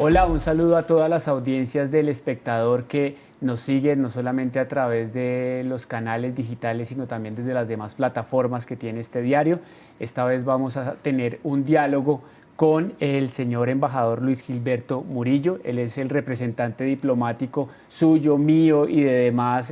Hola, un saludo a todas las audiencias del Espectador que nos siguen no solamente a través de los canales digitales, sino también desde las demás plataformas que tiene este diario. Esta vez vamos a tener un diálogo con el señor embajador Luis Gilberto Murillo. Él es el representante diplomático suyo, mío y de demás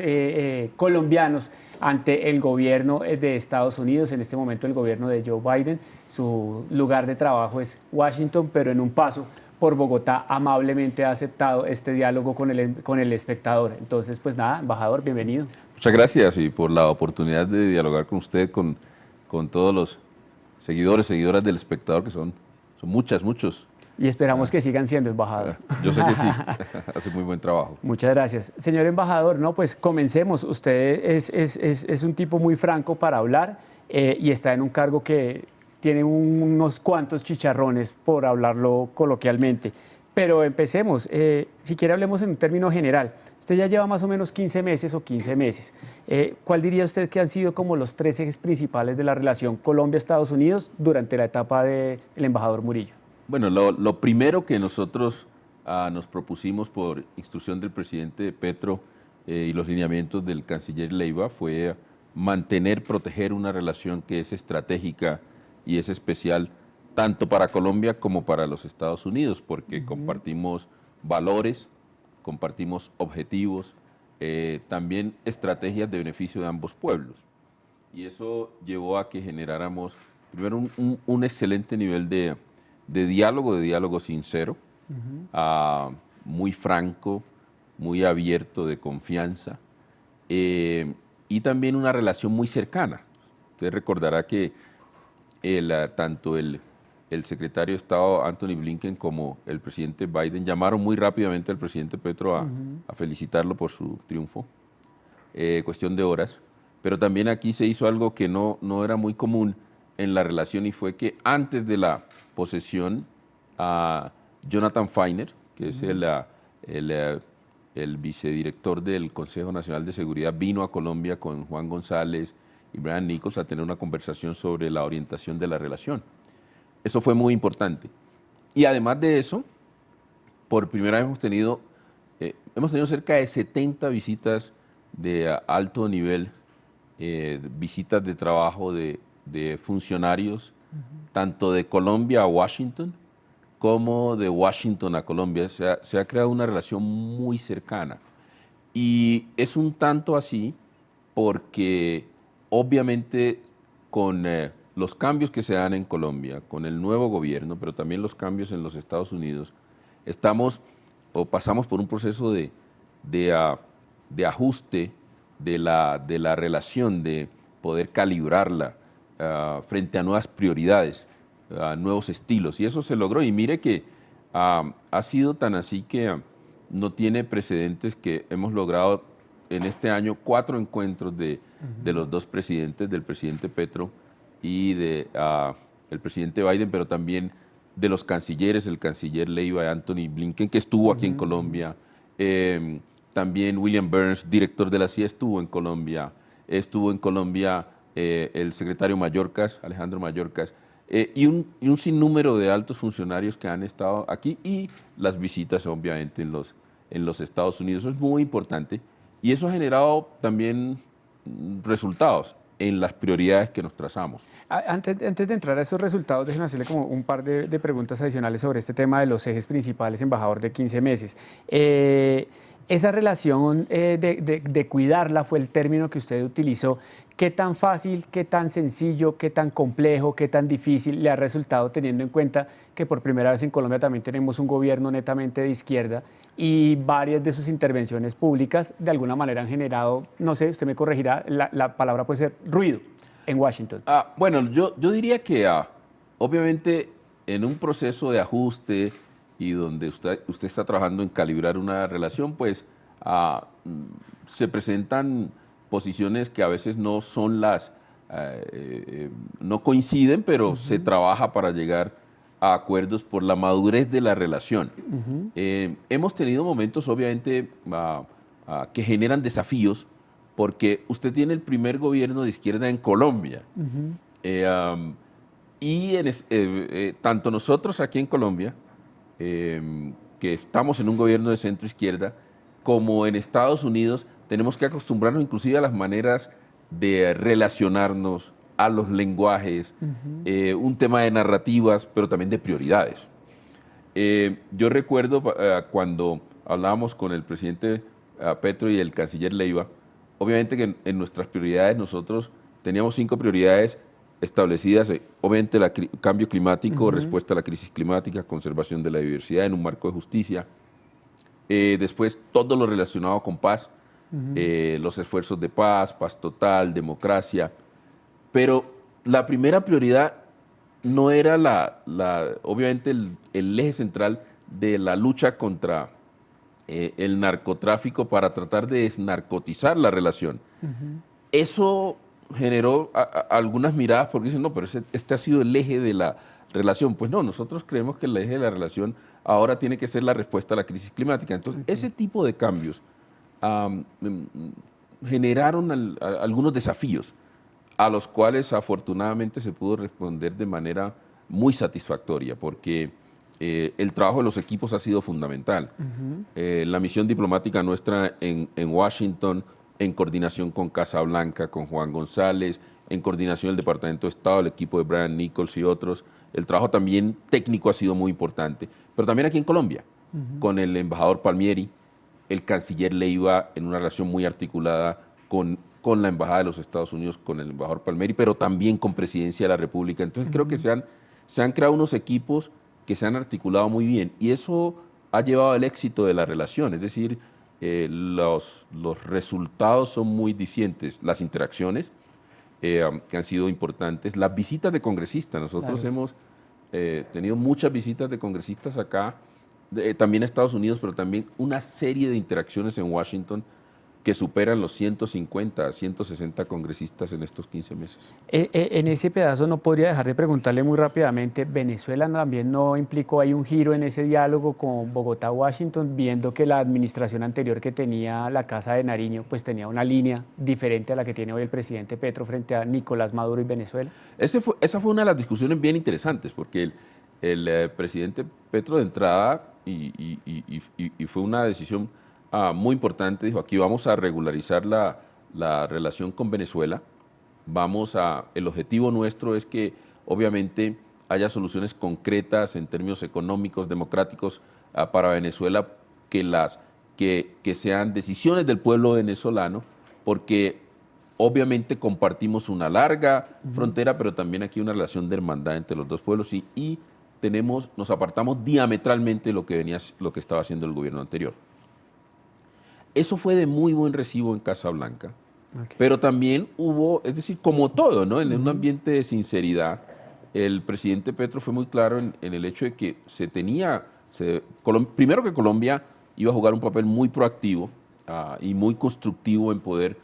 colombianos ante el gobierno de Estados Unidos, en este momento el gobierno de Joe Biden. Su lugar de trabajo es Washington, pero en un paso por Bogotá amablemente ha aceptado este diálogo con el espectador. Entonces, pues nada, embajador, bienvenido. Muchas gracias y por la oportunidad de dialogar con usted, con todos los seguidores, seguidoras del espectador, que son muchos. Y esperamos que sigan siendo embajador. Yo sé que sí, hace muy buen trabajo. Muchas gracias. Señor embajador, no, pues comencemos. Usted es un tipo muy franco para hablar y está en un cargo que tiene unos cuantos chicharrones, por hablarlo coloquialmente. Pero empecemos. Si quiere, hablemos en un término general. Usted ya lleva más o menos 15 meses o 15 meses. ¿Cuál diría usted que han sido como los tres ejes principales de la relación Colombia-Estados Unidos durante la etapa del embajador Murillo? Bueno, lo primero que nosotros nos propusimos por instrucción del presidente Petro y los lineamientos del canciller Leiva fue mantener, proteger una relación que es estratégica y es especial tanto para Colombia como para los Estados Unidos, porque compartimos valores, compartimos objetivos, también estrategias de beneficio de ambos pueblos. Y eso llevó a que generáramos primero un excelente nivel de diálogo sincero, muy franco, muy abierto, de confianza, y también una relación muy cercana. Usted recordará que tanto el secretario de Estado Anthony Blinken como el presidente Biden llamaron muy rápidamente al presidente Petro a felicitarlo por su triunfo, cuestión de horas, pero también aquí se hizo algo que no era muy común en la relación y fue que antes de la posesión a Jonathan Feiner, que es el vicedirector del Consejo Nacional de Seguridad, vino a Colombia con Juan González y Brian Nichols a tener una conversación sobre la orientación de la relación. Eso fue muy importante. Y además de eso, por primera vez hemos tenido cerca de 70 visitas de alto nivel, visitas de trabajo de funcionarios, tanto de Colombia a Washington, como de Washington a Colombia. Se ha creado una relación muy cercana. Y es un tanto así porque obviamente con los cambios que se dan en Colombia, con el nuevo gobierno, pero también los cambios en los Estados Unidos, pasamos por un proceso de ajuste de la relación, de poder calibrarla frente a nuevas prioridades, a nuevos estilos. Y eso se logró. Y mire que ha sido tan así que no tiene precedentes, que hemos logrado en este año 4 encuentros de los dos presidentes, del presidente Petro y del presidente Biden, pero también de los cancilleres, el canciller Leiva y Anthony Blinken, que estuvo aquí en Colombia. También William Burns, director de la CIA, estuvo en Colombia. Estuvo en Colombia el secretario Mayorkas, Alejandro Mayorkas, y un sinnúmero de altos funcionarios que han estado aquí, y las visitas obviamente en los Estados Unidos. Eso es muy importante y eso ha generado también resultados en las prioridades que nos trazamos. Antes de entrar a esos resultados, déjenme hacerle como un par de preguntas adicionales sobre este tema de los ejes principales, embajador, de 15 meses. Esa relación de cuidarla fue el término que usted utilizó. ¿Qué tan fácil, qué tan sencillo, qué tan complejo, qué tan difícil le ha resultado, teniendo en cuenta que por primera vez en Colombia también tenemos un gobierno netamente de izquierda y varias de sus intervenciones públicas de alguna manera han generado, no sé, usted me corregirá, la palabra puede ser ruido en Washington? Bueno, yo diría que obviamente en un proceso de ajuste y donde usted está trabajando en calibrar una relación, pues se presentan posiciones que a veces no son no coinciden, pero se trabaja para llegar a acuerdos por la madurez de la relación. Hemos tenido momentos, obviamente, que generan desafíos, porque usted tiene el primer gobierno de izquierda en Colombia. Y tanto nosotros aquí en Colombia, que estamos en un gobierno de centro izquierda, como en Estados Unidos, tenemos que acostumbrarnos inclusive a las maneras de relacionarnos, a los lenguajes, un tema de narrativas, pero también de prioridades. Yo recuerdo cuando hablábamos con el presidente Petro y el canciller Leiva, obviamente que en nuestras prioridades nosotros teníamos 5 prioridades establecidas, obviamente el cambio climático, respuesta a la crisis climática, conservación de la diversidad en un marco de justicia, después todo lo relacionado con paz, los esfuerzos de paz, paz total, democracia, pero la primera prioridad no era obviamente el eje central de la lucha contra el narcotráfico para tratar de desnarcotizar la relación. Eso generó algunas miradas porque dicen, no, pero este ha sido el eje de la relación. Pues no, nosotros creemos que el eje de la relación ahora tiene que ser la respuesta a la crisis climática. Entonces, ese tipo de cambios generaron algunos desafíos a los cuales afortunadamente se pudo responder de manera muy satisfactoria, porque el trabajo de los equipos ha sido fundamental. La misión diplomática nuestra en Washington, en coordinación con Casablanca, con Juan González, en coordinación del Departamento de Estado, el equipo de Brian Nichols y otros, el trabajo también técnico ha sido muy importante, pero también aquí en Colombia, con el embajador Palmieri, el canciller Leiva en una relación muy articulada con la Embajada de los Estados Unidos, con el embajador Palmieri, pero también con Presidencia de la República. Entonces creo que se han creado unos equipos que se han articulado muy bien y eso ha llevado al éxito de la relación, es decir, los resultados son muy dicientes, las interacciones que han sido importantes, las visitas de congresistas, nosotros hemos tenido muchas visitas de congresistas acá, también a Estados Unidos, pero también una serie de interacciones en Washington que superan los 150 a 160 congresistas en estos 15 meses. En ese pedazo no podría dejar de preguntarle muy rápidamente, ¿Venezuela también no implicó ahí un giro en ese diálogo con Bogotá-Washington, viendo que la administración anterior que tenía la Casa de Nariño, pues tenía una línea diferente a la que tiene hoy el presidente Petro frente a Nicolás Maduro y Venezuela? Esa fue una de las discusiones bien interesantes, porque el presidente Petro de entrada, y fue una decisión muy importante, dijo, aquí vamos a regularizar la relación con Venezuela, el objetivo nuestro es que obviamente haya soluciones concretas en términos económicos, democráticos para Venezuela, que sean decisiones del pueblo venezolano, porque obviamente compartimos una larga frontera, pero también aquí una relación de hermandad entre los dos pueblos y nos apartamos diametralmente de lo que estaba haciendo el gobierno anterior. Eso fue de muy buen recibo en Casablanca, pero también hubo, es decir, como todo, ¿no? En un ambiente de sinceridad, el presidente Petro fue muy claro en el hecho de que primero que Colombia iba a jugar un papel muy proactivo y muy constructivo en poder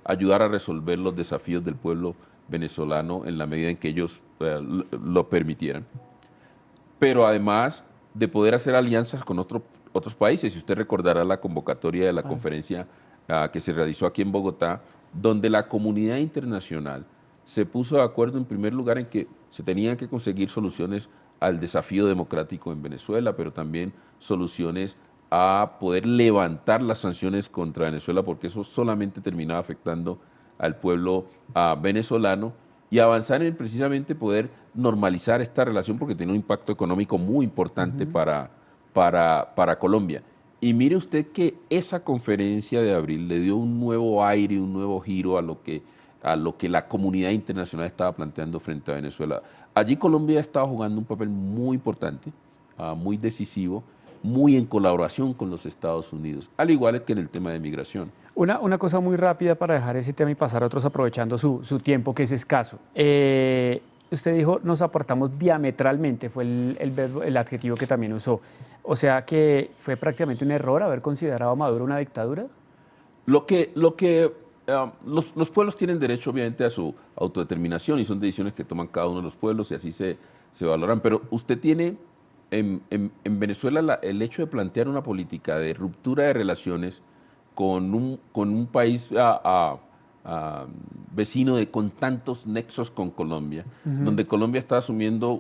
ayudar a resolver los desafíos del pueblo venezolano en la medida en que ellos lo permitieran. Pero además de poder hacer alianzas con otros países. Si usted recordará la convocatoria de la conferencia que se realizó aquí en Bogotá, donde la comunidad internacional se puso de acuerdo en primer lugar en que se tenían que conseguir soluciones al desafío democrático en Venezuela, pero también soluciones a poder levantar las sanciones contra Venezuela, porque eso solamente terminaba afectando al pueblo venezolano, y avanzar en precisamente poder normalizar esta relación, porque tiene un impacto económico muy importante para Colombia. Y mire usted que esa conferencia de abril le dio un nuevo aire, un nuevo giro a lo que la comunidad internacional estaba planteando frente a Venezuela. Allí Colombia estaba jugando un papel muy importante, muy decisivo, muy en colaboración con los Estados Unidos, al igual que en el tema de migración. Una cosa muy rápida para dejar ese tema y pasar a otros aprovechando su tiempo, que es escaso. Usted dijo, nos aportamos diametralmente, fue el adjetivo que también usó. O sea que fue prácticamente un error haber considerado a Maduro una dictadura. Los pueblos tienen derecho, obviamente, a su autodeterminación y son decisiones que toman cada uno de los pueblos y así se valoran. Pero usted tiene en Venezuela el hecho de plantear una política de ruptura de relaciones con un país vecino con tantos nexos con Colombia, donde Colombia está asumiendo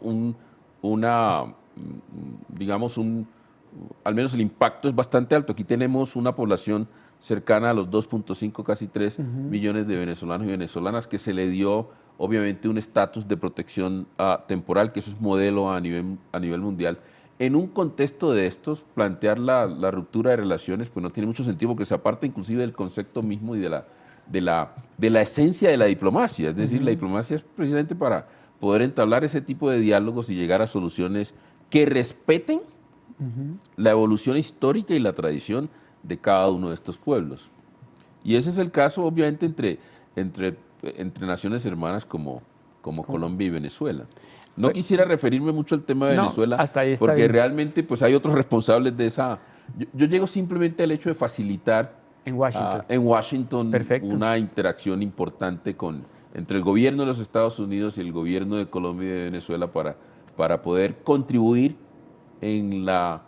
al menos el impacto es bastante alto. Aquí tenemos una población cercana a los 2.5, casi 3 millones de venezolanos y venezolanas, que se le dio obviamente un estatus de protección temporal, que eso es modelo a nivel mundial. En un contexto de estos, plantear la ruptura de relaciones pues no tiene mucho sentido, porque se aparta inclusive del concepto mismo y de la esencia de la diplomacia. Es decir, la diplomacia es precisamente para poder entablar ese tipo de diálogos y llegar a soluciones que respeten la evolución histórica y la tradición de cada uno de estos pueblos. Y ese es el caso, obviamente, entre naciones hermanas como Colombia y Venezuela. No quisiera referirme mucho al tema de Venezuela, hasta ahí está porque bien. realmente pues, hay otros responsables de esa. Yo llego simplemente al hecho de facilitar En Washington Perfecto. una interacción importante entre el gobierno de los Estados Unidos y el gobierno de Colombia y de Venezuela para poder contribuir en la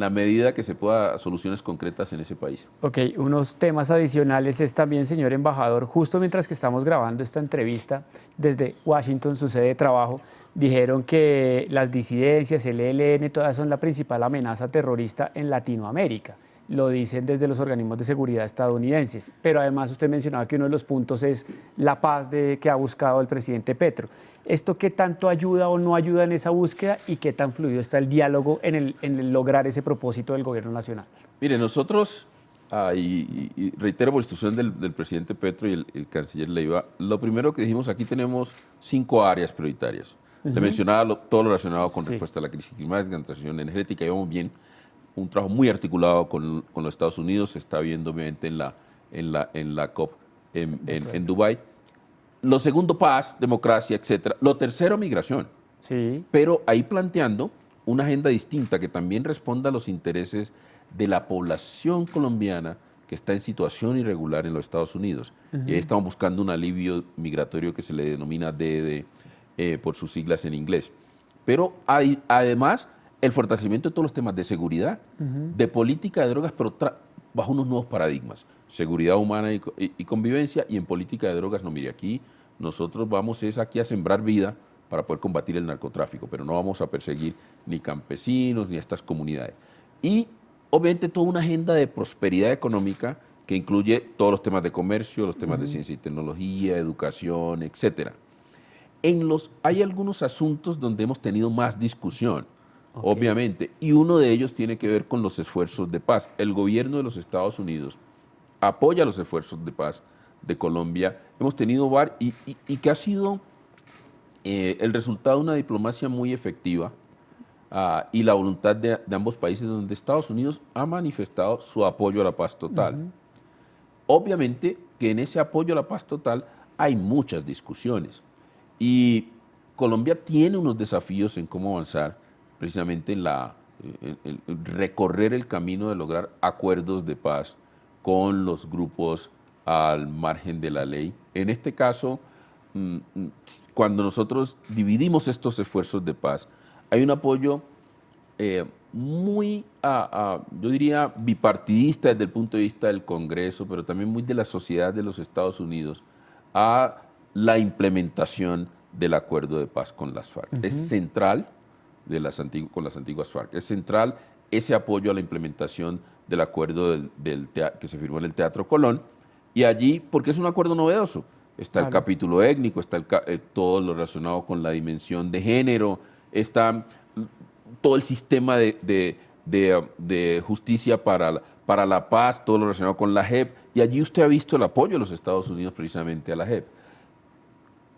medida que se pueda a soluciones concretas en ese país. Ok, unos temas adicionales es también, señor embajador, justo mientras que estamos grabando esta entrevista desde Washington, su sede de trabajo, dijeron que las disidencias, el ELN, todas son la principal amenaza terrorista en Latinoamérica. Lo dicen desde los organismos de seguridad estadounidenses. Pero además usted mencionaba que uno de los puntos es la paz que ha buscado el presidente Petro. ¿Esto qué tanto ayuda o no ayuda en esa búsqueda y qué tan fluido está el diálogo en el lograr ese propósito del gobierno nacional? Mire, nosotros, y reitero por instrucción del presidente Petro y el canciller Leiva, lo primero que dijimos, aquí tenemos 5 áreas prioritarias. Le mencionaba todo lo relacionado con respuesta a la crisis climática, transición energética, íbamos bien. Un trabajo muy articulado con los Estados Unidos, se está viendo obviamente en la COP en Dubái. Lo segundo, paz, democracia, etcétera. Lo tercero, migración. Sí. Pero ahí planteando una agenda distinta que también responda a los intereses de la población colombiana que está en situación irregular en los Estados Unidos. Y ahí estamos buscando un alivio migratorio que se le denomina DED por sus siglas en inglés. Pero hay, además, el fortalecimiento de todos los temas de seguridad, de política de drogas, pero bajo unos nuevos paradigmas. Seguridad humana y convivencia, y en política de drogas, no, mire, aquí nosotros vamos aquí a sembrar vida para poder combatir el narcotráfico, pero no vamos a perseguir ni campesinos ni a estas comunidades. Y obviamente toda una agenda de prosperidad económica que incluye todos los temas de comercio, los temas de ciencia y tecnología, educación, etcétera. Hay algunos asuntos donde hemos tenido más discusión, obviamente, y uno de ellos tiene que ver con los esfuerzos de paz. El gobierno de los Estados Unidos apoya los esfuerzos de paz de Colombia. Hemos tenido y que ha sido el resultado de una diplomacia muy efectiva y la voluntad de ambos países, donde Estados Unidos ha manifestado su apoyo a la paz total. Obviamente que en ese apoyo a la paz total hay muchas discusiones y Colombia tiene unos desafíos en cómo avanzar precisamente en recorrer el camino de lograr acuerdos de paz con los grupos al margen de la ley. En este caso, cuando nosotros dividimos estos esfuerzos de paz, hay un apoyo muy, yo diría, bipartidista desde el punto de vista del Congreso, pero también muy de la sociedad de los Estados Unidos a la implementación del acuerdo de paz con las FARC. Es central con las antiguas FARC. Es central ese apoyo a la implementación del acuerdo que se firmó en el Teatro Colón, y allí, porque es un acuerdo novedoso, está el capítulo étnico, está todo lo relacionado con la dimensión de género, está todo el sistema de justicia para la paz, todo lo relacionado con la JEP, y allí usted ha visto el apoyo de los Estados Unidos precisamente a la JEP.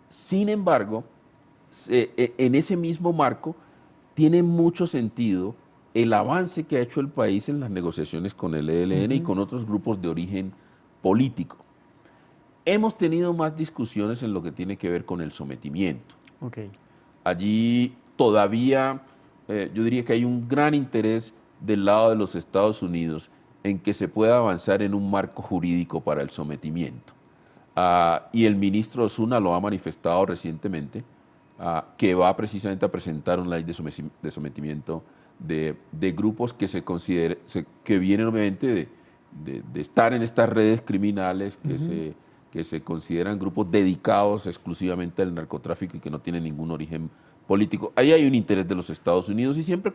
Sin embargo, en ese mismo marco, tiene mucho sentido el avance que ha hecho el país en las negociaciones con el ELN y con otros grupos de origen político. Hemos tenido más discusiones en lo que tiene que ver con el sometimiento. Allí todavía yo diría que hay un gran interés del lado de los Estados Unidos en que se pueda avanzar en un marco jurídico para el sometimiento. Y el ministro Osuna lo ha manifestado recientemente, que va precisamente a presentar una ley de sometimiento de grupos que vienen obviamente de estar en estas redes criminales que se consideran grupos dedicados exclusivamente al narcotráfico y que no tienen ningún origen político. Ahí hay un interés de los Estados Unidos y siempre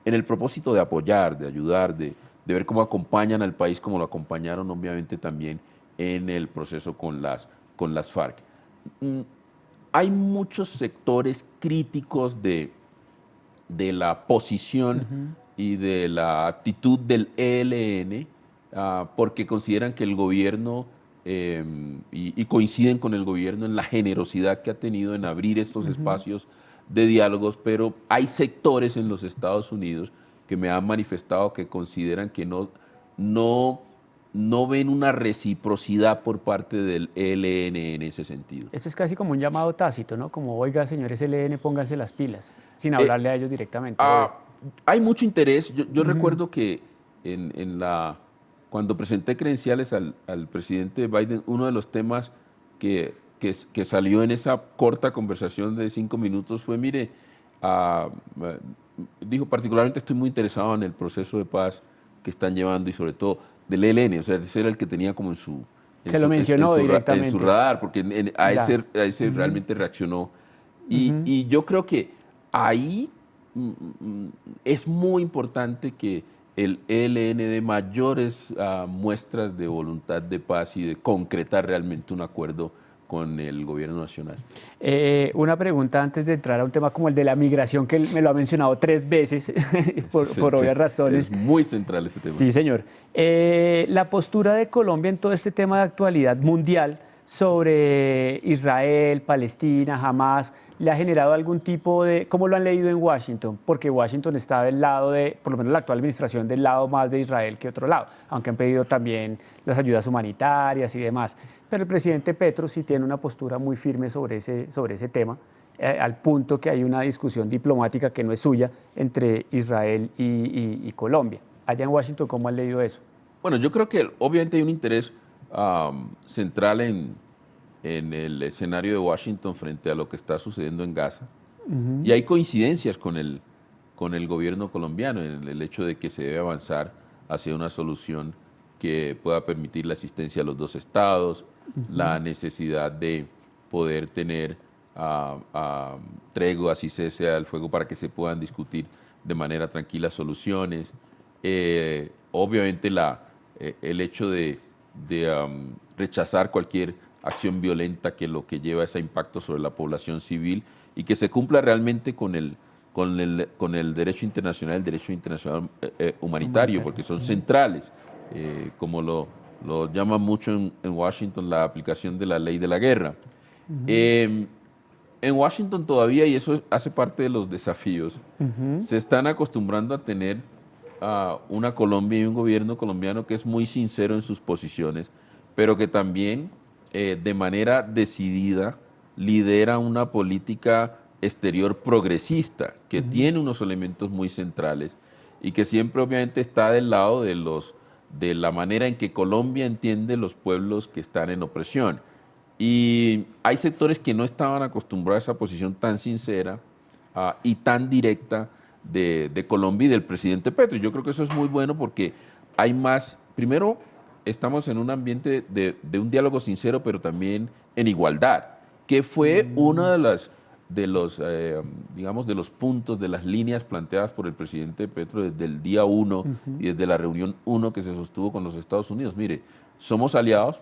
en el propósito de apoyar, de ayudar, de ver cómo acompañan al país, como lo acompañaron obviamente también en el proceso con las FARC. Hay muchos sectores críticos de la posición y de la actitud del ELN, porque consideran que el gobierno, y coinciden con el gobierno en la generosidad que ha tenido en abrir estos espacios de diálogos, pero hay sectores en los Estados Unidos que me han manifestado que consideran que no ven una reciprocidad por parte del ELN en ese sentido. Esto es casi como un llamado tácito, ¿no? Como, oiga, señores ELN, pónganse las pilas, sin hablarle a ellos directamente. Hay mucho interés. Yo recuerdo que cuando presenté credenciales al presidente Biden, uno de los temas que salió en esa corta conversación de 5 minutos fue, mire, dijo, particularmente estoy muy interesado en el proceso de paz que están llevando y sobre todo del ELN, o sea, ese era el que tenía como Se lo mencionó directamente. En su radar, porque a ese realmente reaccionó. Y yo creo que ahí es muy importante que el ELN dé mayores muestras de voluntad de paz y de concretar realmente un acuerdo con el gobierno nacional. Una pregunta antes de entrar a un tema como el de la migración, que él me lo ha mencionado 3 veces, por obvias razones. Es muy central este tema. Sí, señor. La postura de Colombia en todo este tema de actualidad mundial sobre Israel, Palestina, Hamas, ¿le ha generado algún tipo de... ¿Cómo lo han leído en Washington? Porque Washington está del lado de, por lo menos la actual administración, del lado más de Israel que otro lado, aunque han pedido también las ayudas humanitarias y demás. Pero el presidente Petro sí tiene una postura muy firme sobre ese tema, al punto que hay una discusión diplomática que no es suya entre Israel y Colombia. Allá en Washington, ¿cómo han leído eso? Bueno, yo creo que obviamente hay un interés central en el escenario de Washington frente a lo que está sucediendo en Gaza. Y hay coincidencias con el gobierno colombiano en el hecho de que se debe avanzar hacia una solución que pueda permitir la existencia de los 2 estados, la necesidad de poder tener treguas y cese al fuego para que se puedan discutir de manera tranquila soluciones. Obviamente el hecho de rechazar cualquier acción violenta que lo que lleva es a impacto sobre la población civil y que se cumpla realmente con el derecho internacional, el derecho internacional humanitario, porque son centrales, como lo llaman mucho en Washington, la aplicación de la ley de la guerra. En Washington todavía, y eso hace parte de los desafíos, se están acostumbrando a tener una Colombia y un gobierno colombiano que es muy sincero en sus posiciones, pero que también de manera decidida lidera una política exterior progresista que tiene unos elementos muy centrales y que siempre obviamente está del lado de la manera en que Colombia entiende los pueblos que están en opresión. Y hay sectores que no estaban acostumbrados a esa posición tan sincera y tan directa de Colombia y del presidente Petro. Y yo creo que eso es muy bueno porque hay más, primero, estamos en un ambiente de un diálogo sincero, pero también en igualdad, que fue uno de los puntos, de las líneas planteadas por el presidente Petro desde el día 1 y desde la reunión 1 que se sostuvo con los Estados Unidos. Mire, somos aliados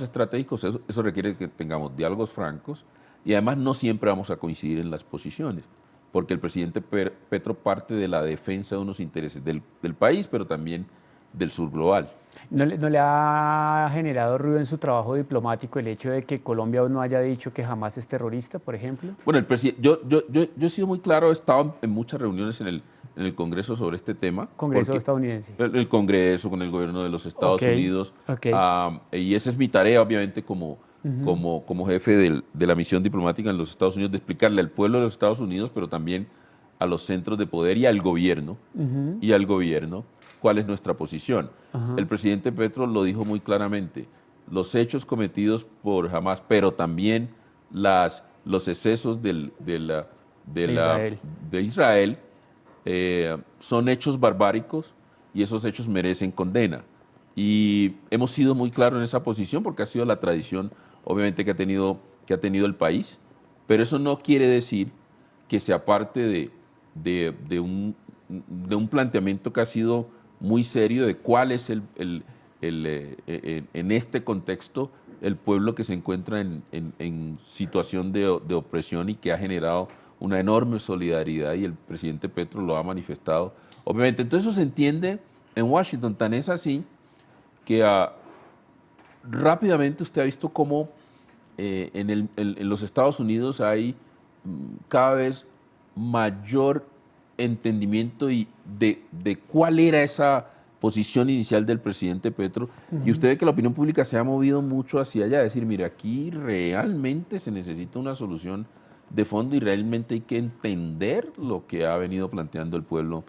estratégicos, eso requiere que tengamos diálogos francos y además no siempre vamos a coincidir en las posiciones, porque el presidente Petro parte de la defensa de unos intereses del país, pero también del sur global. ¿No le ha generado ruido en su trabajo diplomático el hecho de que Colombia aún no haya dicho que jamás es terrorista, por ejemplo? Bueno, yo he sido muy claro, he estado en muchas reuniones en el Congreso sobre este tema. Congreso estadounidense. El Congreso, con el gobierno de los Estados Unidos. Y esa es mi tarea, obviamente, como jefe de la misión diplomática en los Estados Unidos, de explicarle al pueblo de los Estados Unidos, pero también a los centros de poder y al gobierno, cuál es nuestra posición. El presidente Petro lo dijo muy claramente, los hechos cometidos por Hamas, pero también los excesos de Israel son hechos barbáricos y esos hechos merecen condena. Y hemos sido muy claros en esa posición porque ha sido la tradición, obviamente, que ha tenido el país, pero eso no quiere decir que que se aparte de un planteamiento que ha sido muy serio de cuál es en este contexto el pueblo que se encuentra en situación de opresión y que ha generado una enorme solidaridad, y el presidente Petro lo ha manifestado. Obviamente, entonces eso se entiende en Washington, tan es así que rápidamente usted ha visto cómo en los Estados Unidos hay cada vez mayor entendimiento de cuál era esa posición inicial del presidente Petro, y usted ve que la opinión pública se ha movido mucho hacia allá, decir, mire, aquí realmente se necesita una solución de fondo y realmente hay que entender lo que ha venido planteando el pueblo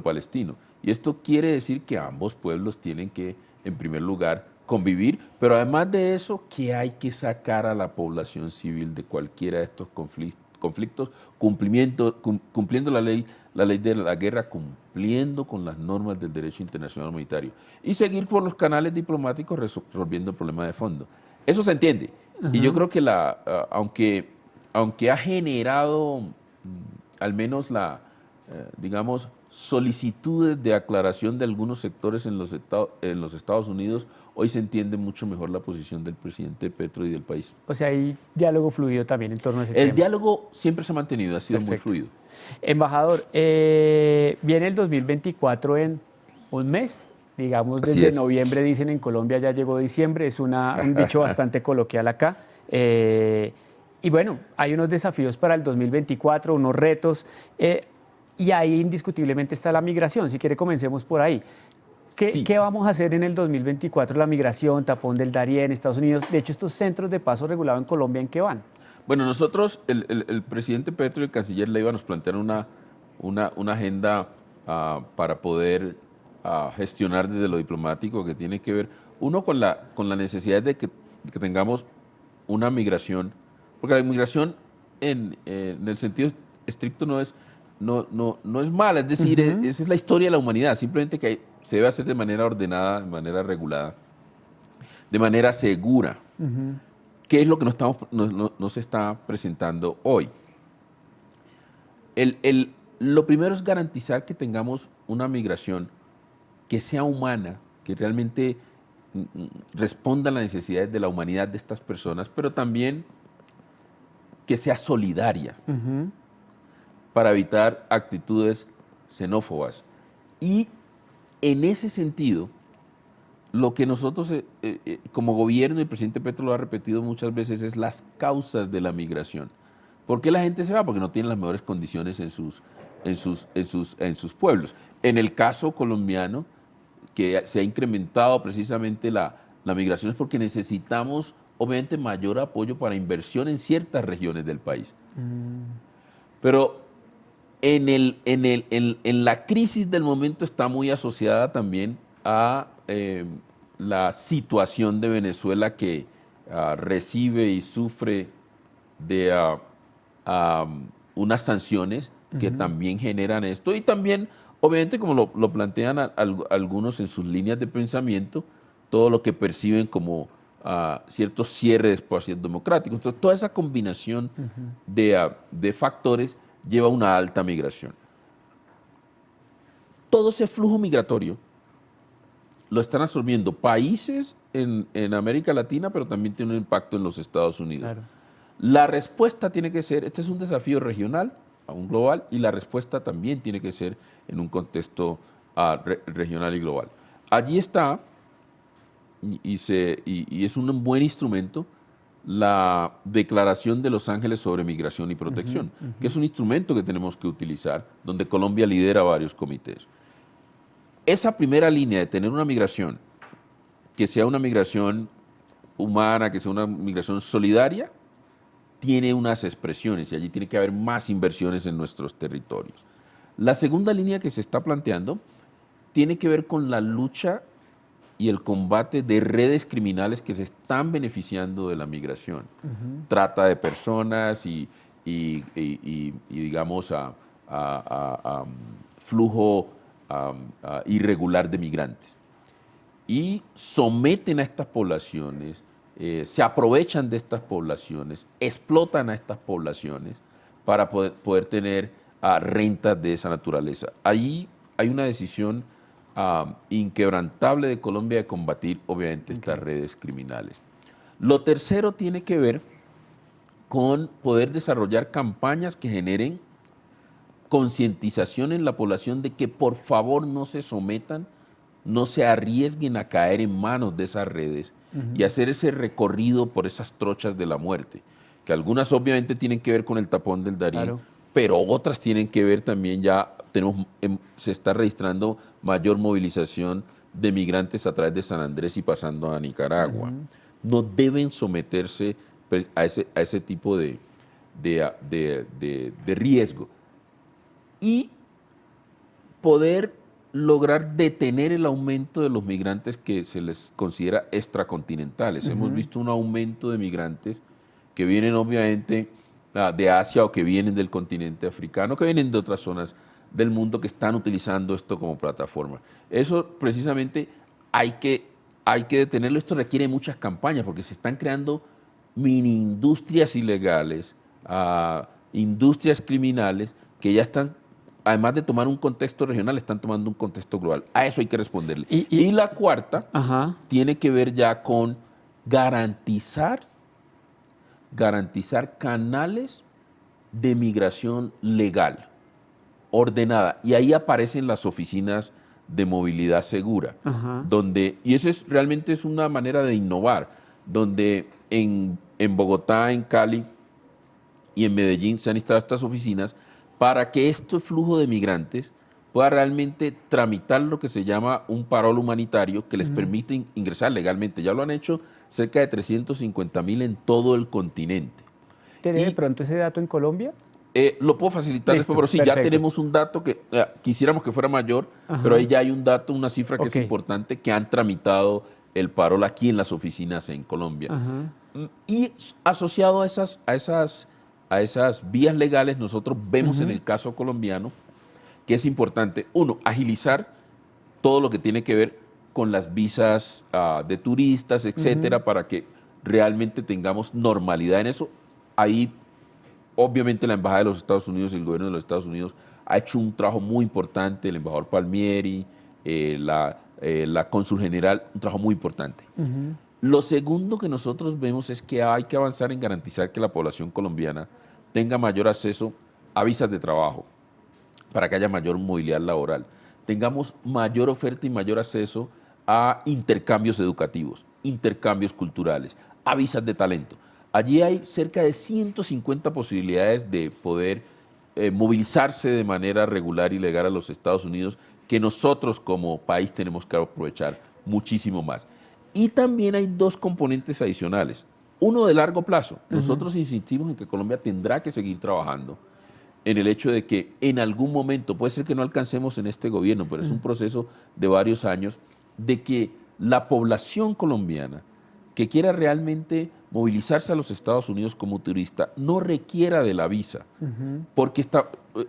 palestino. Y esto quiere decir que ambos pueblos tienen que, en primer lugar, convivir, pero además de eso, que hay que sacar a la población civil de cualquiera de estos conflictos, cumpliendo la ley de la guerra, cumpliendo con las normas del derecho internacional humanitario y seguir por los canales diplomáticos resolviendo el problema de fondo. Eso se entiende. Y yo creo que aunque ha generado al menos digamos, solicitudes de aclaración de algunos sectores en los Estados Unidos, hoy se entiende mucho mejor la posición del presidente Petro y del país. O sea, hay diálogo fluido también en torno a ese tema. El diálogo siempre se ha mantenido, ha sido muy fluido. Embajador, viene el 2024 en un mes, digamos desde noviembre, dicen en Colombia, ya llegó diciembre, es un dicho bastante coloquial acá. Y bueno, hay unos desafíos para el 2024, unos retos, y ahí indiscutiblemente está la migración. Si quiere, comencemos por ahí. ¿Qué vamos a hacer en el 2024? La migración, tapón del Darién, Estados Unidos. De hecho, estos centros de paso regulado en Colombia, ¿en qué van? Bueno, nosotros, el presidente Petro y el canciller Leiva nos plantearon una agenda para poder gestionar desde lo diplomático, que tiene que ver, uno, con la necesidad de que tengamos una migración, porque la migración en el sentido estricto no es mala, es decir, esa es la historia de la humanidad, simplemente que se debe hacer de manera ordenada, de manera regulada, de manera segura. ¿Qué es lo que nos está presentando hoy? Lo primero es garantizar que tengamos una migración que sea humana, que realmente responda a las necesidades de la humanidad de estas personas, pero también que sea solidaria, para evitar actitudes xenófobas. Y en ese sentido, lo que nosotros como gobierno, y el presidente Petro lo ha repetido muchas veces, es las causas de la migración. ¿Por qué la gente se va? Porque no tiene las mejores condiciones en sus pueblos. En el caso colombiano, que se ha incrementado precisamente la migración, es porque necesitamos, obviamente, mayor apoyo para inversión en ciertas regiones del país. Pero en la crisis del momento está muy asociada también a la situación de Venezuela, que recibe y sufre de unas sanciones que también generan esto, y también, obviamente, como lo plantean algunos en sus líneas de pensamiento, todo lo que perciben como ciertos cierres de espacios democráticos. Entonces, toda esa combinación de factores lleva a una alta migración. Todo ese flujo migratorio lo están absorbiendo países en América Latina, pero también tiene un impacto en los Estados Unidos. Claro. La respuesta tiene que ser, este es un desafío regional, aún global, y la respuesta también tiene que ser en un contexto regional y global. Allí está, y es un buen instrumento, la Declaración de Los Ángeles sobre Migración y Protección, que es un instrumento que tenemos que utilizar, donde Colombia lidera varios comités. Esa primera línea de tener una migración que sea una migración humana, que sea una migración solidaria, tiene unas expresiones, y allí tiene que haber más inversiones en nuestros territorios. La segunda línea que se está planteando tiene que ver con la lucha y el combate de redes criminales que se están beneficiando de la migración. Trata de personas y digamos, flujo irregular de migrantes. Y someten a estas poblaciones, se aprovechan de estas poblaciones, explotan a estas poblaciones para poder tener rentas de esa naturaleza. Ahí hay una decisión inquebrantable de Colombia de combatir, obviamente, estas redes criminales. Lo tercero tiene que ver con poder desarrollar campañas que generen concientización en la población de que por favor no se sometan, no se arriesguen a caer en manos de esas redes y hacer ese recorrido por esas trochas de la muerte, que algunas obviamente tienen que ver con el tapón del Darién, Claro. pero otras tienen que ver también, se está registrando mayor movilización de migrantes a través de San Andrés y pasando a Nicaragua. No deben someterse a ese tipo de riesgo. Y poder lograr detener el aumento de los migrantes que se les considera extracontinentales. Hemos visto un aumento de migrantes que vienen obviamente de Asia o que vienen del continente africano, que vienen de otras zonas del mundo que están utilizando esto como plataforma. Eso precisamente hay que detenerlo. Esto requiere muchas campañas porque se están creando mini industrias ilegales, industrias criminales que ya están, además de tomar un contexto regional, están tomando un contexto global. A eso hay que responderle. Y la cuarta tiene que ver ya con garantizar canales de migración legal, ordenada. Y ahí aparecen las oficinas de movilidad segura, y eso realmente es una manera de innovar, donde en Bogotá, en Cali y en Medellín se han instalado estas oficinas para que este flujo de migrantes pueda realmente tramitar lo que se llama un parol humanitario que les permite ingresar legalmente. Ya lo han hecho cerca de 350.000 en todo el continente. ¿Tiene de pronto ese dato en Colombia? Lo puedo facilitar después, pero sí, perfecto. Ya tenemos un dato que quisiéramos que fuera mayor, pero ahí ya hay un dato, una cifra que es importante, que han tramitado el parol aquí en las oficinas en Colombia. Y asociado a esas vías legales, nosotros vemos en el caso colombiano que es importante, uno, agilizar todo lo que tiene que ver con las visas de turistas, etcétera, para que realmente tengamos normalidad en eso. Ahí, obviamente, la Embajada de los Estados Unidos y el gobierno de los Estados Unidos ha hecho un trabajo muy importante, el embajador Palmieri, la cónsul general, un trabajo muy importante. Lo segundo que nosotros vemos es que hay que avanzar en garantizar que la población colombiana tenga mayor acceso a visas de trabajo, para que haya mayor movilidad laboral, tengamos mayor oferta y mayor acceso a intercambios educativos, intercambios culturales, a visas de talento. Allí hay cerca de 150 posibilidades de poder movilizarse de manera regular y legal a los Estados Unidos, que nosotros como país tenemos que aprovechar muchísimo más. Y también hay dos componentes adicionales. Uno de largo plazo. Nosotros insistimos en que Colombia tendrá que seguir trabajando en el hecho de que en algún momento, puede ser que no alcancemos en este gobierno, pero es un proceso de varios años, de que la población colombiana que quiera realmente movilizarse a los Estados Unidos como turista no requiera de la visa. Porque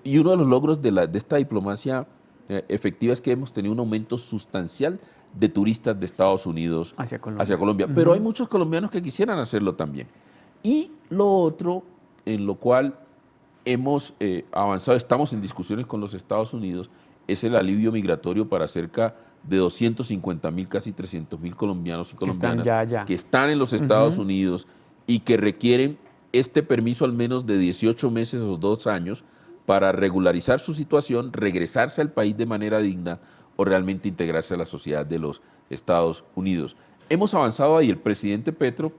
y uno de los logros de esta diplomacia efectiva es que hemos tenido un aumento sustancial de turistas de Estados Unidos hacia Colombia. Pero hay muchos colombianos que quisieran hacerlo también. Y lo otro, en lo cual hemos avanzado, estamos en discusiones con los Estados Unidos, es el alivio migratorio para cerca de 250.000, casi 300.000 colombianos y colombianas que están en los Estados Unidos y que requieren este permiso al menos de 18 meses o 2 años para regularizar su situación, regresarse al país de manera digna o realmente integrarse a la sociedad de los Estados Unidos. Hemos avanzado ahí. El presidente Petro,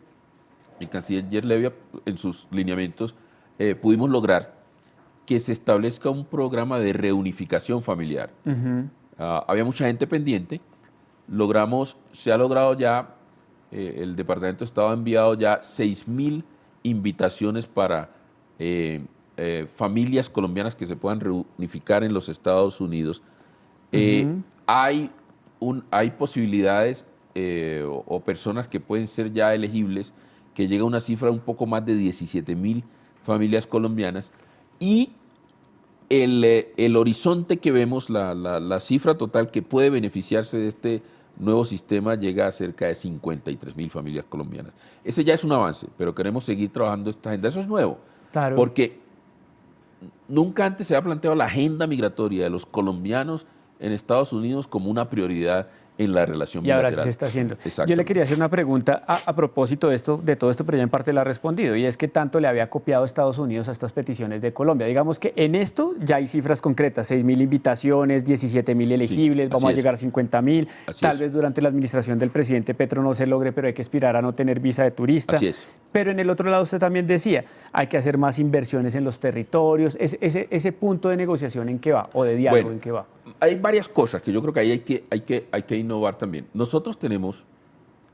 el canciller Levia, en sus lineamientos, pudimos lograr que se establezca un programa de reunificación familiar. Había mucha gente pendiente. Se ha logrado ya, el Departamento de Estado ha enviado ya 6.000 invitaciones para familias colombianas que se puedan reunificar en los Estados Unidos. Hay posibilidades o personas que pueden ser ya elegibles, que llega a una cifra un poco más de 17.000 familias colombianas, y el horizonte que vemos, la cifra total que puede beneficiarse de este nuevo sistema llega a cerca de 53.000 familias colombianas. Ese ya es un avance, pero queremos seguir trabajando esta agenda. Eso es nuevo, porque nunca antes se ha planteado la agenda migratoria de los colombianos en Estados Unidos como una prioridad en la relación Y ahora bilateral. sí se está haciendo. Yo le quería hacer una pregunta a propósito de todo esto, pero ya en parte la ha respondido, y es que tanto le había copiado Estados Unidos a estas peticiones de Colombia. Digamos que en esto ya hay cifras concretas, 6.000 invitaciones, 17.000 elegibles, Sí, vamos a es. llegar a 50.000. Tal vez durante la administración del presidente Petro no se logre, pero hay que aspirar a no tener visa de turista. Así es. Pero en el otro lado usted también decía, hay que hacer más inversiones en los territorios. Ese punto de negociación, ¿en qué va? O de diálogo, ¿en qué va? Hay varias cosas que yo creo que ahí hay que innovar también. Nosotros tenemos,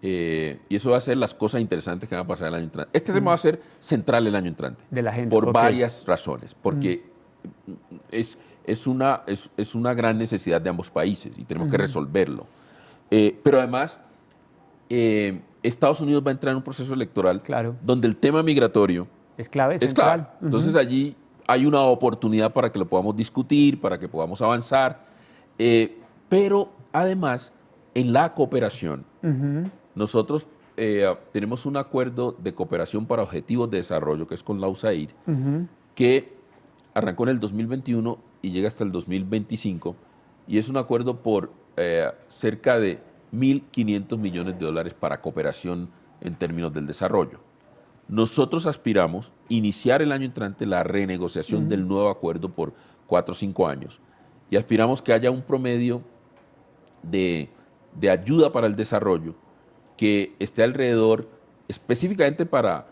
y eso va a ser las cosas interesantes que van a pasar el año entrante. Este tema va a ser central el año entrante. De la agenda. Por varias razones. Porque es una gran necesidad de ambos países y tenemos que resolverlo. Pero además, Estados Unidos va a entrar en un proceso electoral donde el tema migratorio es clave, es clave. Entonces allí hay una oportunidad para que lo podamos discutir, para que podamos avanzar, pero además en la cooperación, nosotros tenemos un acuerdo de cooperación para objetivos de desarrollo, que es con la USAID, que arrancó en el 2021 y llega hasta el 2025, y es un acuerdo por cerca de 1.500 millones de dólares para cooperación en términos del desarrollo. Nosotros aspiramos iniciar el año entrante la renegociación del nuevo acuerdo por 4 o 5 años y aspiramos que haya un promedio de ayuda para el desarrollo que esté alrededor, específicamente para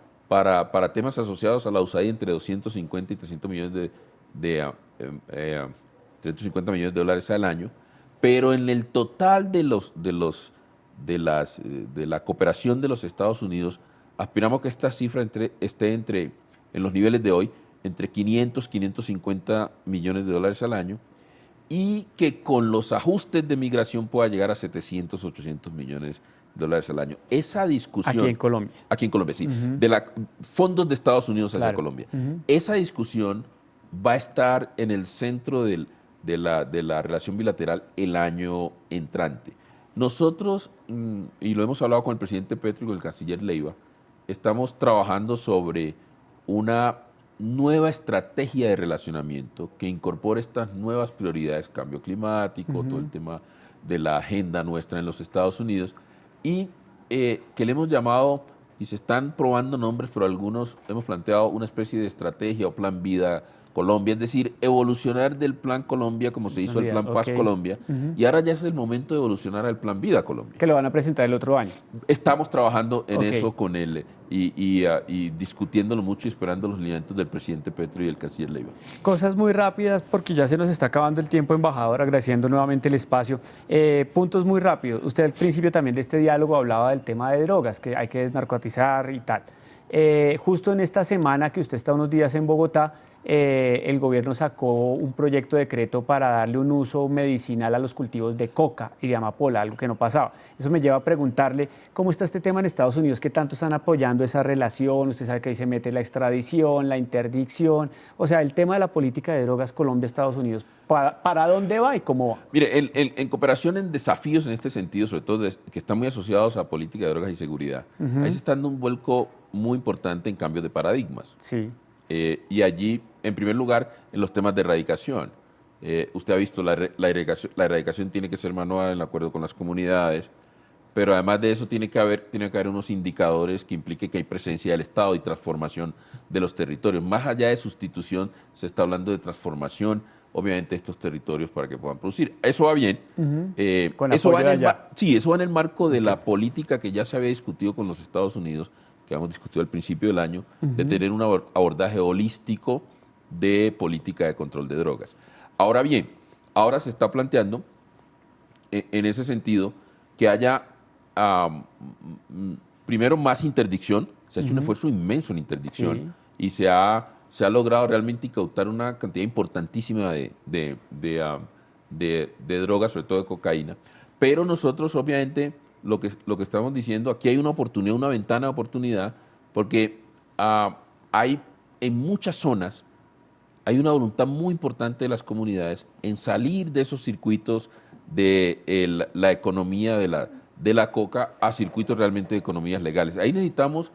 temas asociados a la USAID, entre 250 y 300 millones de 350 millones de dólares al año, pero en el total de la cooperación de los Estados Unidos, aspiramos que esta cifra esté en los niveles de hoy, entre 500 y 550 millones de dólares al año, y que con los ajustes de migración pueda llegar a 700, 800 millones de dólares al año. Esa discusión... Aquí en Colombia. Aquí en Colombia, sí. De fondos de Estados Unidos hacia Colombia. Esa discusión va a estar en el centro de la relación bilateral el año entrante. Nosotros, y lo hemos hablado con el presidente Petro y con el canciller Leiva, estamos trabajando sobre una nueva estrategia de relacionamiento que incorpore estas nuevas prioridades, cambio climático, todo el tema de la agenda nuestra en los Estados Unidos, y que le hemos llamado, y se están probando nombres, pero algunos hemos planteado una especie de estrategia o plan Vida Colombia, es decir, evolucionar del Plan Colombia como se hizo el Plan Paz Colombia, y ahora ya es el momento de evolucionar al Plan Vida Colombia. Que lo van a presentar el otro año. Estamos trabajando en eso con él y discutiéndolo mucho y esperando los lineamientos del presidente Petro y el canciller Leiva. Cosas muy rápidas porque ya se nos está acabando el tiempo, embajador, agradeciendo nuevamente el espacio. Puntos muy rápidos. Usted al principio también de este diálogo hablaba del tema de drogas, que hay que desnarcotizar y tal. Justo en esta semana que usted está unos días en Bogotá, el gobierno sacó un proyecto de decreto para darle un uso medicinal a los cultivos de coca y de amapola, algo que no pasaba. Eso me lleva a preguntarle cómo está este tema en Estados Unidos, qué tanto están apoyando esa relación. Usted sabe que ahí se mete la extradición, la interdicción, o sea, el tema de la política de drogas Colombia-Estados Unidos, ¿para dónde va y cómo va? Mire, en cooperación en desafíos en este sentido, sobre todo que están muy asociados a política de drogas y seguridad, ahí se está dando un vuelco muy importante en cambio de paradigmas. Sí. Y allí, en primer lugar, en los temas de erradicación. Usted ha visto, la erradicación tiene que ser manual en acuerdo con las comunidades, pero además de eso tiene que haber unos indicadores que impliquen que hay presencia del Estado y transformación de los territorios. Más allá de sustitución, se está hablando de transformación, obviamente, de estos territorios para que puedan producir. Eso va bien. Eso va en el marco de la política que ya se había discutido con los Estados Unidos, que hemos discutido al principio del año, de tener un abordaje holístico de política de control de drogas. Ahora bien, ahora se está planteando, en ese sentido, que haya, primero, más interdicción. Se ha hecho un esfuerzo inmenso en interdicción y se ha logrado realmente incautar una cantidad importantísima de drogas, sobre todo de cocaína. Pero nosotros, obviamente, lo que estamos diciendo, aquí hay una oportunidad, una ventana de oportunidad, porque hay en muchas zonas, hay una voluntad muy importante de las comunidades en salir de esos circuitos de la economía de la coca a circuitos realmente de economías legales. Ahí necesitamos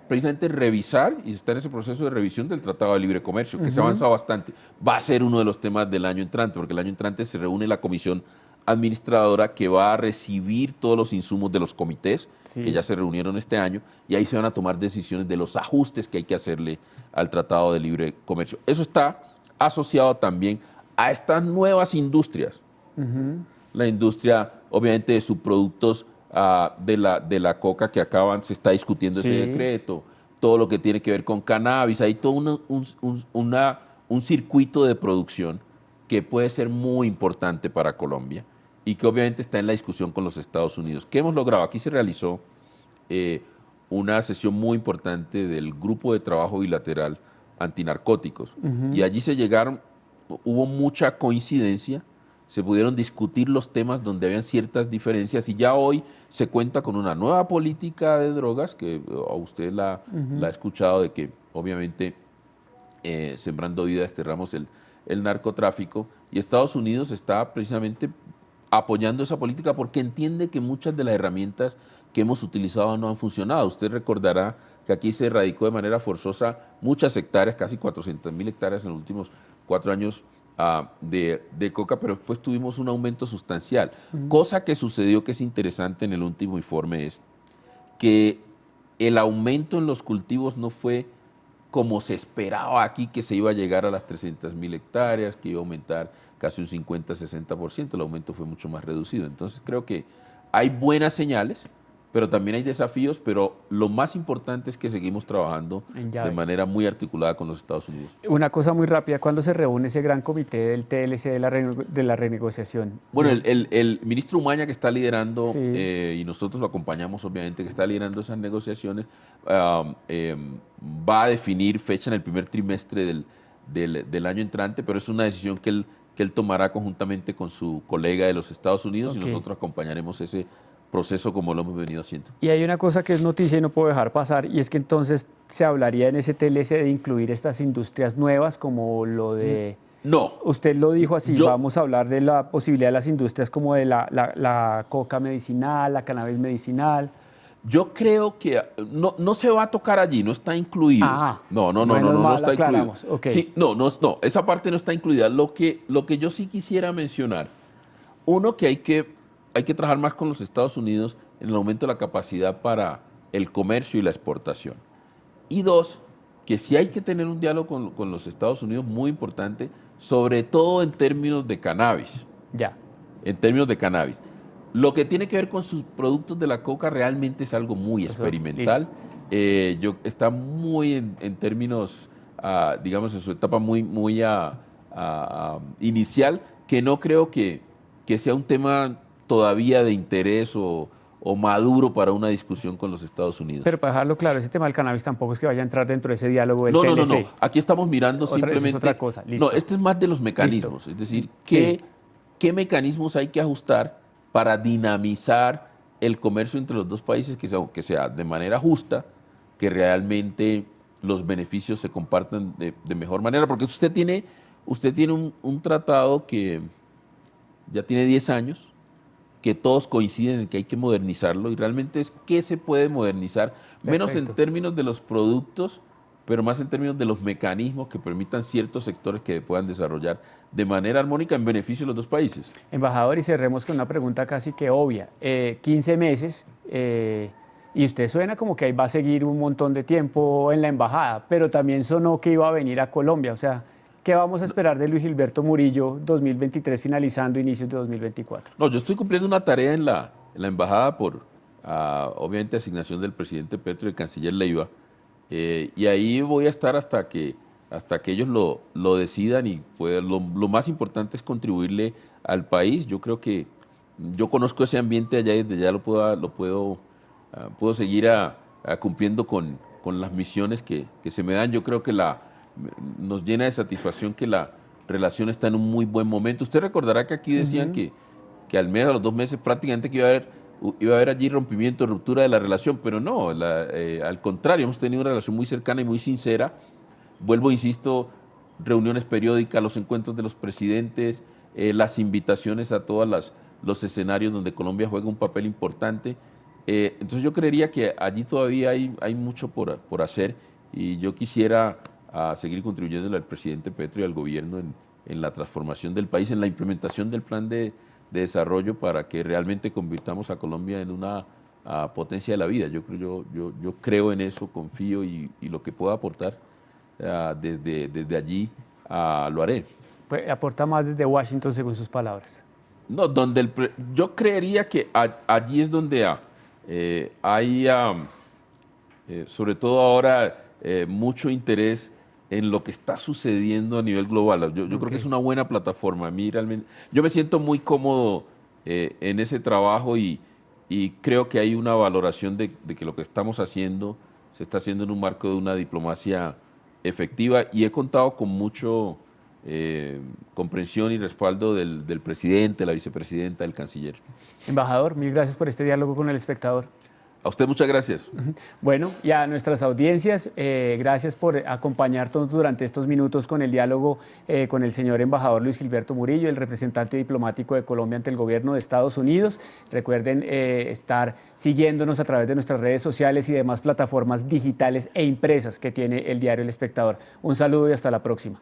precisamente revisar, y está en ese proceso de revisión del Tratado de Libre Comercio, que se ha avanzado bastante. Va a ser uno de los temas del año entrante, porque el año entrante se reúne la comisión administradora que va a recibir todos los insumos de los comités, que ya se reunieron este año, y ahí se van a tomar decisiones de los ajustes que hay que hacerle al Tratado de Libre Comercio. Eso está asociado también a estas nuevas industrias. La industria, obviamente, de subproductos de la coca que se está discutiendo ese decreto, todo lo que tiene que ver con cannabis, hay todo un circuito de producción que puede ser muy importante para Colombia y que obviamente está en la discusión con los Estados Unidos. ¿Qué hemos logrado? Aquí se realizó una sesión muy importante del Grupo de Trabajo Bilateral Antinarcóticos y allí hubo mucha coincidencia, se pudieron discutir los temas donde habían ciertas diferencias y ya hoy se cuenta con una nueva política de drogas, que a usted la ha escuchado, de que obviamente Sembrando Vida desterramos el narcotráfico, y Estados Unidos está precisamente apoyando esa política porque entiende que muchas de las herramientas que hemos utilizado no han funcionado. Usted recordará que aquí se erradicó de manera forzosa muchas hectáreas, casi 400.000 hectáreas en los últimos 4 años de coca, pero después tuvimos un aumento sustancial. Cosa que sucedió que es interesante en el último informe es que el aumento en los cultivos no fue como se esperaba aquí, que se iba a llegar a las 300.000 hectáreas, que iba a aumentar casi un 50-60%, el aumento fue mucho más reducido. Entonces creo que hay buenas señales, pero también hay desafíos, pero lo más importante es que seguimos trabajando de manera muy articulada con los Estados Unidos. Una cosa muy rápida, ¿cuándo se reúne ese gran comité del TLC de la renegociación? Bueno, el ministro Umaña, que está liderando, y nosotros lo acompañamos obviamente, que está liderando esas negociaciones, va a definir fecha en el primer trimestre del año entrante, pero es una decisión que él tomará conjuntamente con su colega de los Estados Unidos y nosotros acompañaremos ese proceso como lo hemos venido haciendo. Y hay una cosa que es noticia y no puedo dejar pasar, y es que entonces se hablaría en ese TLC de incluir estas industrias nuevas como lo de... No. Usted lo dijo así, vamos a hablar de la posibilidad de las industrias como de la coca medicinal, la cannabis medicinal. Yo creo que no se va a tocar allí, no está incluido. No está incluido. Okay. Sí, no, esa parte no está incluida. Lo que yo sí quisiera mencionar, uno, que hay que trabajar más con los Estados Unidos en el aumento de la capacidad para el comercio y la exportación. Y dos, que sí hay que tener un diálogo con los Estados Unidos muy importante, sobre todo en términos de cannabis. En términos de cannabis. Lo que tiene que ver con sus productos de la coca realmente es algo muy experimental. Está muy en términos, digamos, en su etapa muy inicial, que no creo que sea un tema todavía de interés o maduro para una discusión con los Estados Unidos. Pero para dejarlo claro, ese tema del cannabis tampoco es que vaya a entrar dentro de ese diálogo del TLC. No. Aquí estamos mirando simplemente... Es otra cosa. Listo. No, este es más de los mecanismos. Es decir, ¿qué mecanismos hay que ajustar para dinamizar el comercio entre los dos países, que sea de manera justa, que realmente los beneficios se compartan de mejor manera? Porque usted tiene un tratado que ya tiene 10 años, que todos coinciden en que hay que modernizarlo, y realmente es qué se puede modernizar, menos en términos de los productos, pero más en términos de los mecanismos que permitan ciertos sectores que puedan desarrollar de manera armónica en beneficio de los dos países. Embajador, y cerremos con una pregunta casi que obvia. 15 meses, y usted suena como que ahí va a seguir un montón de tiempo en la embajada, pero también sonó que iba a venir a Colombia. O sea, ¿qué vamos a esperar de Luis Gilberto Murillo 2023 finalizando inicios de 2024? No, yo estoy cumpliendo una tarea en la embajada por, obviamente, asignación del presidente Petro y el canciller Leiva, y ahí voy a estar hasta que ellos lo decidan, y pues lo más importante es contribuirle al país. Yo creo que yo conozco ese ambiente allá y desde allá puedo seguir cumpliendo con las misiones que se me dan. Yo creo que nos llena de satisfacción que la relación está en un muy buen momento. Usted recordará que aquí decían que al mes, a los 2 meses, prácticamente que iba a haber allí rompimiento, ruptura de la relación, pero no, al contrario, hemos tenido una relación muy cercana y muy sincera. Vuelvo, insisto, reuniones periódicas, los encuentros de los presidentes, las invitaciones a todos los escenarios donde Colombia juega un papel importante. Entonces yo creería que allí todavía hay mucho por hacer y yo quisiera seguir contribuyendo al presidente Petro y al gobierno en la transformación del país, en la implementación del plan de desarrollo para que realmente convirtamos a Colombia en una potencia de la vida. Yo creo en eso, confío y lo que pueda aportar desde allí lo haré. Pues aporta más desde Washington, según sus palabras. No, yo creería que allí es donde hay, sobre todo ahora, mucho interés en lo que está sucediendo a nivel global. Yo creo que es una buena plataforma. A mí realmente, yo me siento muy cómodo en ese trabajo y creo que hay una valoración de que lo que estamos haciendo se está haciendo en un marco de una diplomacia efectiva y he contado con mucho comprensión y respaldo del presidente, la vicepresidenta, del canciller. Embajador, mil gracias por este diálogo con el espectador. A usted muchas gracias. Bueno, y a nuestras audiencias, gracias por acompañarnos durante estos minutos con el diálogo con el señor embajador Luis Gilberto Murillo, el representante diplomático de Colombia ante el gobierno de Estados Unidos. Recuerden estar siguiéndonos a través de nuestras redes sociales y demás plataformas digitales e impresas que tiene el diario El Espectador. Un saludo y hasta la próxima.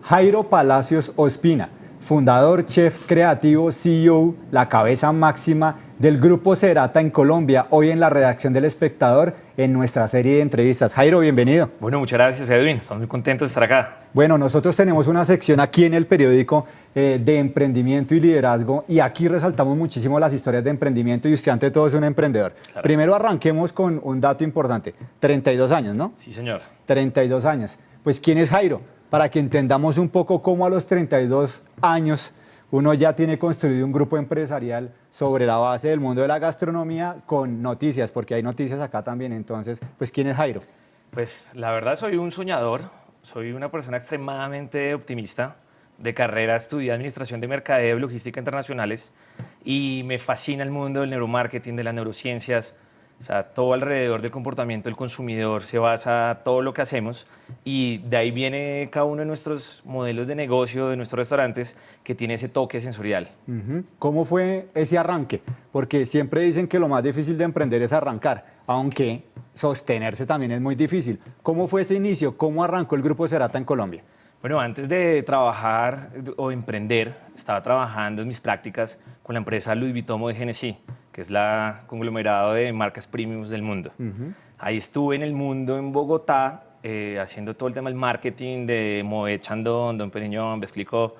Jairo Palacios Ospina, fundador, chef creativo, CEO, la cabeza máxima del Grupo Serata en Colombia, hoy en la redacción del Espectador en nuestra serie de entrevistas. Jairo, bienvenido. Bueno, muchas gracias, Edwin. Estamos muy contentos de estar acá. Bueno, nosotros tenemos una sección aquí en el periódico de emprendimiento y liderazgo, y aquí resaltamos muchísimo las historias de emprendimiento, y usted ante todo es un emprendedor. Claro. Primero arranquemos con un dato importante. 32 años, ¿no? Sí, señor. 32 años. Pues, ¿quién es Jairo? Para que entendamos un poco cómo a los 32 años uno ya tiene construido un grupo empresarial sobre la base del mundo de la gastronomía con noticias, porque hay noticias acá también. Entonces, pues, ¿quién es Jairo? Pues la verdad soy un soñador, soy una persona extremadamente optimista. De carrera estudié Administración de Mercadeo y Logística Internacionales y me fascina el mundo del neuromarketing, de las neurociencias. O sea, todo alrededor del comportamiento del consumidor se basa todo lo que hacemos, y de ahí viene cada uno de nuestros modelos de negocio, de nuestros restaurantes, que tiene ese toque sensorial. ¿Cómo fue ese arranque? Porque siempre dicen que lo más difícil de emprender es arrancar, aunque sostenerse también es muy difícil. ¿Cómo fue ese inicio? ¿Cómo arrancó el Grupo Serata en Colombia? Bueno, antes de trabajar o emprender, estaba trabajando en mis prácticas con la empresa Louis Vuitton de Hennessy, que es la conglomerado de marcas premiums del mundo. Ahí estuve en el mundo en Bogotá, haciendo todo el tema del marketing de Moet Chandon, Dom Perignon, Besclicó,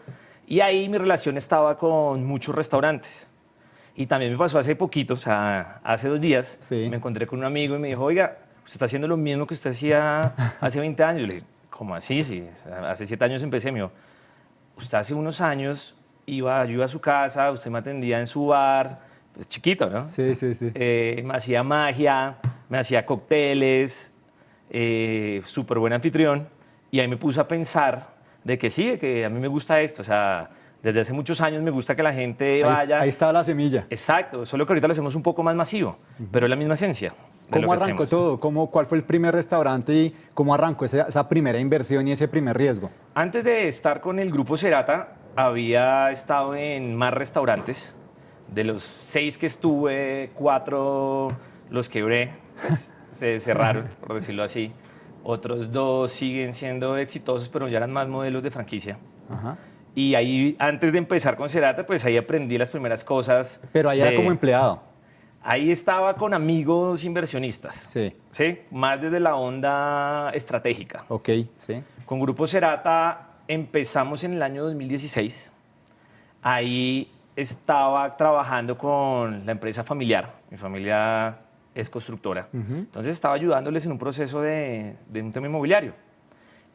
y ahí mi relación estaba con muchos restaurantes. Y también me pasó hace poquito, o sea, hace 2 días, sí, me encontré con un amigo y me dijo, oiga, usted está haciendo lo mismo que usted hacía hace 20 años. Yo le dije, ¿cómo así? Sí, hace 7 años empecé. Me dijo, usted hace unos años yo iba a su casa, usted me atendía en su bar, pues chiquito, ¿no? Sí, sí, sí. Me hacía magia, me hacía cócteles, súper buen anfitrión, y ahí me puse a pensar de que sí, de que a mí me gusta esto. O sea, desde hace muchos años me gusta que la gente vaya. Ahí está la semilla. Exacto, solo que ahorita lo hacemos un poco más masivo, pero es la misma esencia. ¿Cómo arrancó todo? ¿Cuál fue el primer restaurante y cómo arrancó esa primera inversión y ese primer riesgo? Antes de estar con el Grupo Serata, había estado en más restaurantes. De los 6 que estuve, 4 los quebré, pues, se cerraron, por decirlo así. Otros 2 siguen siendo exitosos, pero ya eran más modelos de franquicia. Ajá. Y ahí, antes de empezar con Serata, pues ahí aprendí las primeras cosas. Pero ahí era como empleado. Ahí estaba con amigos inversionistas. Sí. ¿Sí? Más desde la onda estratégica. Ok, sí. Con Grupo Serata empezamos en el año 2016. Ahí estaba trabajando con la empresa familiar. Mi familia es constructora. Entonces estaba ayudándoles en un proceso de un tema inmobiliario.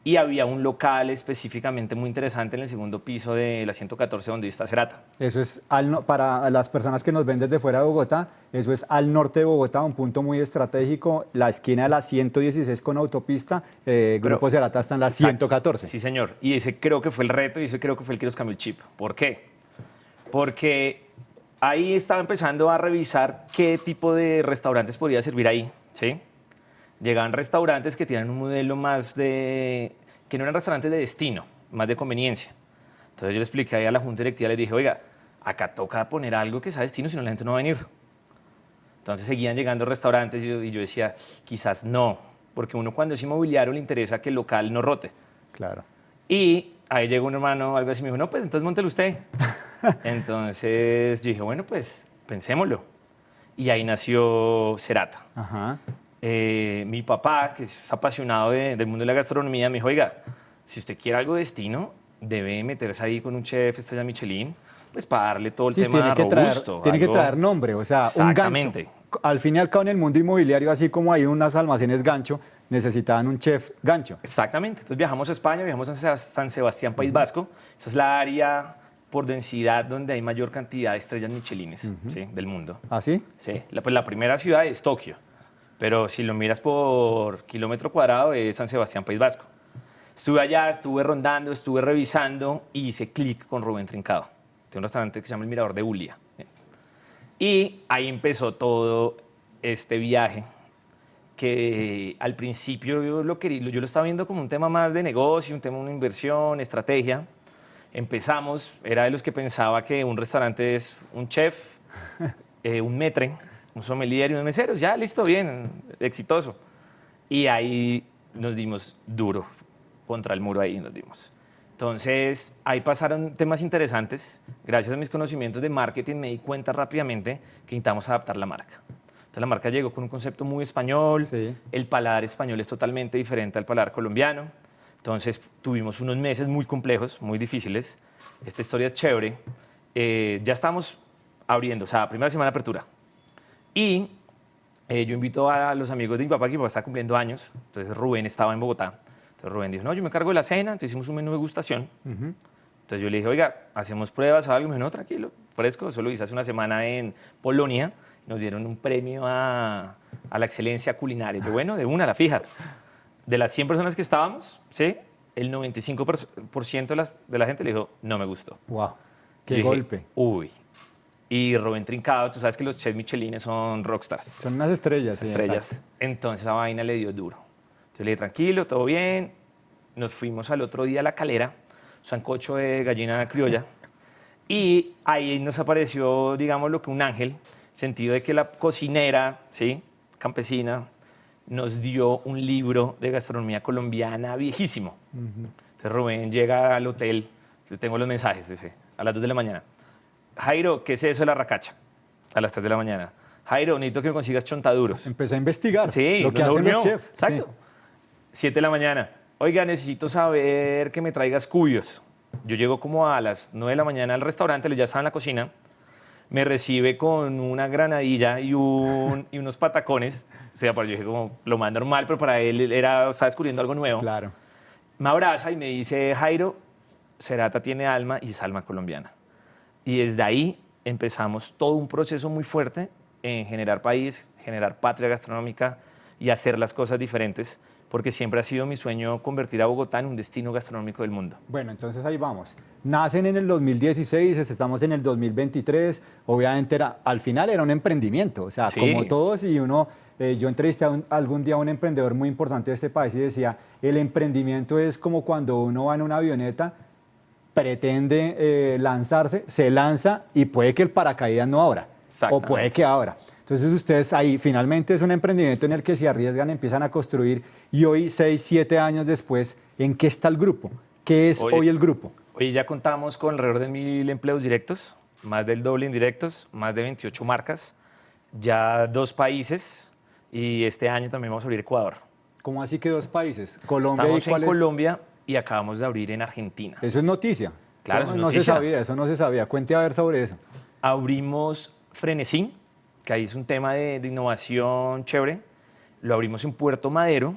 Y había un local específicamente muy interesante en el segundo piso de la 114, donde está Serata. Eso es, para las personas que nos ven desde fuera de Bogotá, eso es al norte de Bogotá, un punto muy estratégico, la esquina de la 116 con autopista. Grupo Serata está en la 114. Sí, señor. Y ese creo que fue el reto, y ese creo que fue el que nos cambió el chip. ¿Por qué? Porque ahí estaba empezando a revisar qué tipo de restaurantes podría servir ahí, ¿sí? Llegaban restaurantes que tienen un modelo más que no eran restaurantes de destino, más de conveniencia. Entonces yo le expliqué ahí a la junta directiva, les dije, oiga, acá toca poner algo que sea destino, si no la gente no va a venir. Entonces seguían llegando restaurantes y yo decía, quizás no, porque uno cuando es inmobiliario le interesa que el local no rote. Claro. Y ahí llegó un hermano, algo así, me dijo, no, pues entonces móntelo usted. Entonces yo dije, bueno, pues pensémoslo. Y ahí nació Serata. Ajá. Mi papá, que es apasionado del mundo de la gastronomía, me dijo, oiga, si usted quiere algo de destino, debe meterse ahí con un chef estrella Michelin, pues para darle todo el tema robusto. Tiene que traer nombre, o sea, un gancho. Al fin y al cabo, en el mundo inmobiliario, así como hay unos almacenes gancho, necesitaban un chef gancho. Exactamente. Entonces viajamos a España, viajamos a San Sebastián, País Vasco. Esa es la área por densidad donde hay mayor cantidad de estrellas Michelines, ¿sí? Del mundo. ¿Ah, sí? Sí. Pues la primera ciudad es Tokio. Pero si lo miras por kilómetro cuadrado es San Sebastián, País Vasco. Estuve allá, estuve rondando, estuve revisando y hice clic con Rubén Trincado. Tiene un restaurante que se llama El Mirador de Ulia. Y ahí empezó todo este viaje que al principio yo lo estaba viendo como un tema más de negocio, un tema de una inversión, estrategia. Empezamos, era de los que pensaba que un restaurante es un chef, un maître, un sommelier y unos meseros, ya, listo, bien, exitoso. Y ahí nos dimos duro, contra el muro ahí nos dimos. Entonces, ahí pasaron temas interesantes. Gracias a mis conocimientos de marketing me di cuenta rápidamente que necesitamos adaptar la marca. Entonces, la marca llegó con un concepto muy español. Sí. El paladar español es totalmente diferente al paladar colombiano. Entonces, tuvimos unos meses muy complejos, muy difíciles. Esta historia es chévere. Ya estamos abriendo, o sea, primera semana de apertura. Y yo invito a los amigos de mi papá, que mi papá está cumpliendo años. Entonces, Rubén estaba en Bogotá. Entonces Rubén dijo, no, yo me cargo de la cena. Entonces hicimos un menú de gustación. Entonces yo le dije, oiga, ¿hacemos pruebas o algo? Me dijo, no, tranquilo, fresco. Eso lo hice hace una semana en Polonia. Nos dieron un premio a la excelencia culinaria. Yo, bueno, de una, la fija. De las 100 personas que estábamos, ¿sí? El 95% de la gente le dijo, no me gustó. Wow, Yo qué dije, golpe. Uy. Y Rubén Trincado, tú sabes que los chefs michelines son rockstars. Son unas estrellas. sí, Estrellas. exacto. Entonces esa vaina le dio duro. Entonces le dije, tranquilo, todo bien. Nos fuimos al otro día a La Calera, sancocho de gallina criolla. Y ahí nos apareció, digamos, lo que un ángel, sentido de que la cocinera, ¿sí? Campesina, nos dio un libro de gastronomía colombiana viejísimo. Entonces Rubén llega al hotel, yo tengo los mensajes, dice, a las 2 de la mañana. Jairo, ¿qué es eso de la racacha? A las 3 de la mañana. Jairo, necesito que me consigas chontaduros. Empezó a investigar Sí, lo que nos hacen durmió. los chefs. Exacto. 7 de la mañana. Oiga, necesito saber que me traigas cubios. Yo llego como a las 9 de la mañana al restaurante, él ya estaba en la cocina. Me recibe con una granadilla y unos patacones. O sea, yo dije como lo más normal, pero para él estaba descubriendo algo nuevo. Claro. Me abraza y me dice, Jairo, Cerata tiene alma y es alma colombiana. Y desde ahí empezamos todo un proceso muy fuerte en generar país, generar patria gastronómica y hacer las cosas diferentes, porque siempre ha sido mi sueño convertir a Bogotá en un destino gastronómico del mundo. Bueno, entonces ahí vamos. Nacen en el 2016, estamos en el 2023. Obviamente al final era un emprendimiento, o sea, Sí. como todos y uno... yo entrevisté algún día a un emprendedor muy importante de este país y decía, el emprendimiento es como cuando uno va en una avioneta, pretende lanzarse, se lanza y puede que el paracaídas no abra, o Exactamente. puede que abra. Entonces ustedes ahí finalmente es un emprendimiento en el que se arriesgan, empiezan a construir y hoy, 6, 7 años después, ¿en qué está el grupo? ¿Qué es hoy el grupo? Hoy ya contamos con alrededor de 1.000 empleos directos, más del doble indirectos, más de 28 marcas, ya 2 países y este año también vamos a abrir Ecuador. ¿Cómo así que 2 países? Colombia Estamos y cuál en es? Colombia y acabamos de abrir en Argentina. Eso es noticia. Claro, eso es no noticia. se sabía, eso no se sabía. Cuente a ver sobre eso. Abrimos Frenesí, que ahí es un tema de innovación chévere. Lo abrimos en Puerto Madero.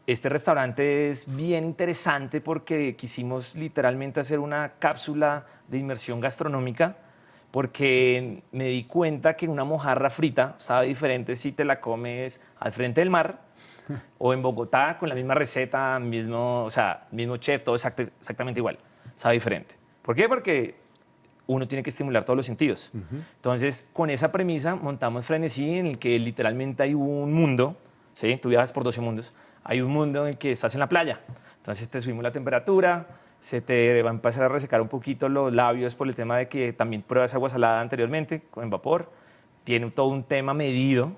Este restaurante es bien interesante porque quisimos literalmente hacer una cápsula de inmersión gastronómica porque me di cuenta que una mojarra frita sabe diferente si te la comes al frente del mar o en Bogotá con la misma receta, mismo chef, todo exactamente igual. Sabe diferente. ¿Por qué? Porque uno tiene que estimular todos los sentidos. Entonces, con esa premisa montamos Frenesí en el que literalmente hay un mundo, ¿sí? Tú viajas por 12 mundos, hay un mundo en el que estás en la playa. Entonces te subimos la temperatura, se te va a empezar a resecar un poquito los labios por el tema de que también pruebas agua salada anteriormente con vapor. Tiene todo un tema medido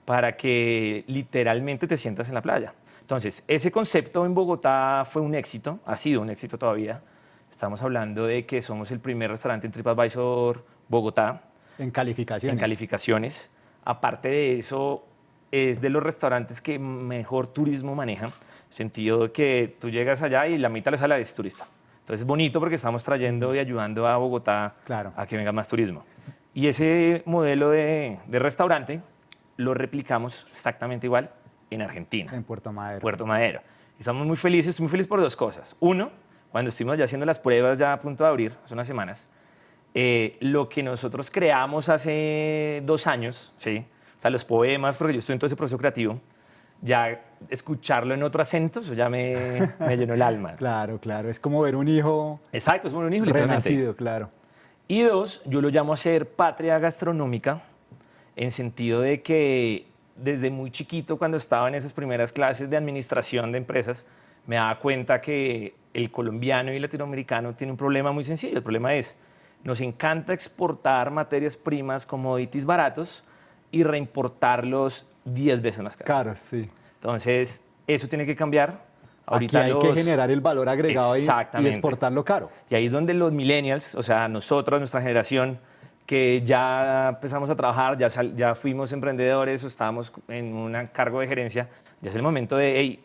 para que literalmente te sientas en la playa. Entonces, ese concepto en Bogotá fue un éxito, ha sido un éxito todavía. Estamos hablando de que somos el primer restaurante en TripAdvisor Bogotá. En calificaciones. En calificaciones. Aparte de eso, es de los restaurantes que mejor turismo manejan. Sentido de que tú llegas allá y la mitad le sale es turista. Entonces es bonito porque estamos trayendo y ayudando a Bogotá a que venga más turismo. Y ese modelo de restaurante lo replicamos exactamente igual en Argentina. En Puerto Madero. Puerto Madero. Estamos muy felices, estoy muy feliz por 2 cosas. Uno, cuando estuvimos ya haciendo las pruebas ya a punto de abrir, hace unas semanas, lo que nosotros creamos hace 2 años, ¿sí? O sea, los poemas, porque yo estoy en todo ese proceso creativo, ya escucharlo en otro acento, eso ya me llenó el alma. Claro, claro. Es como ver un hijo Exacto, es como un hijo, literalmente. renacido, claro. Y 2, yo lo llamo hacer patria gastronómica, en sentido de que desde muy chiquito, cuando estaba en esas primeras clases de administración de empresas, me daba cuenta que el colombiano y el latinoamericano tiene un problema muy sencillo. El problema es, nos encanta exportar materias primas, commodities baratos y reimportarlos 10 veces más caros. Caros, sí. Entonces, eso tiene que cambiar. Aquí hay que generar el valor agregado y exportarlo caro. Y ahí es donde los millennials, o sea, nosotros, nuestra generación, que ya empezamos a trabajar, ya fuimos emprendedores o estábamos en un cargo de gerencia, ya es el momento de, hey,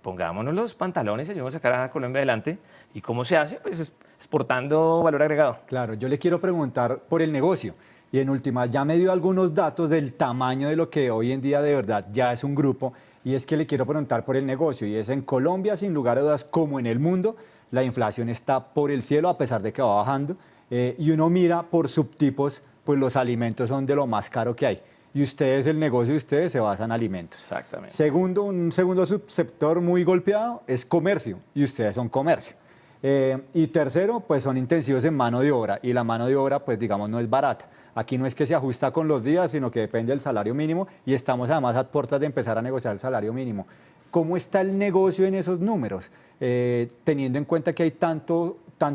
pongámonos los pantalones y ayudemos a sacar a Colombia adelante. ¿Y cómo se hace? Pues exportando valor agregado. Claro, yo le quiero preguntar por el negocio. Y en última, ya me dio algunos datos del tamaño de lo que hoy en día de verdad ya es un grupo. Y es que le quiero preguntar por el negocio. Y es en Colombia, sin lugar a dudas, como en el mundo, la inflación está por el cielo a pesar de que va bajando. Y uno mira por subtipos, pues los alimentos son de lo más caro que hay. Y ustedes, el negocio de ustedes se basa en alimentos. Exactamente. Segundo, un segundo subsector muy golpeado es comercio. Y ustedes son comercio. Y tercero, pues son intensivos en mano de obra y la mano de obra, pues digamos, no es barata. Aquí no es que se ajusta con los días, sino que depende del salario mínimo y estamos además a puertas de empezar a negociar el salario mínimo. ¿Cómo está el negocio en esos números, teniendo en cuenta que hay tan caro en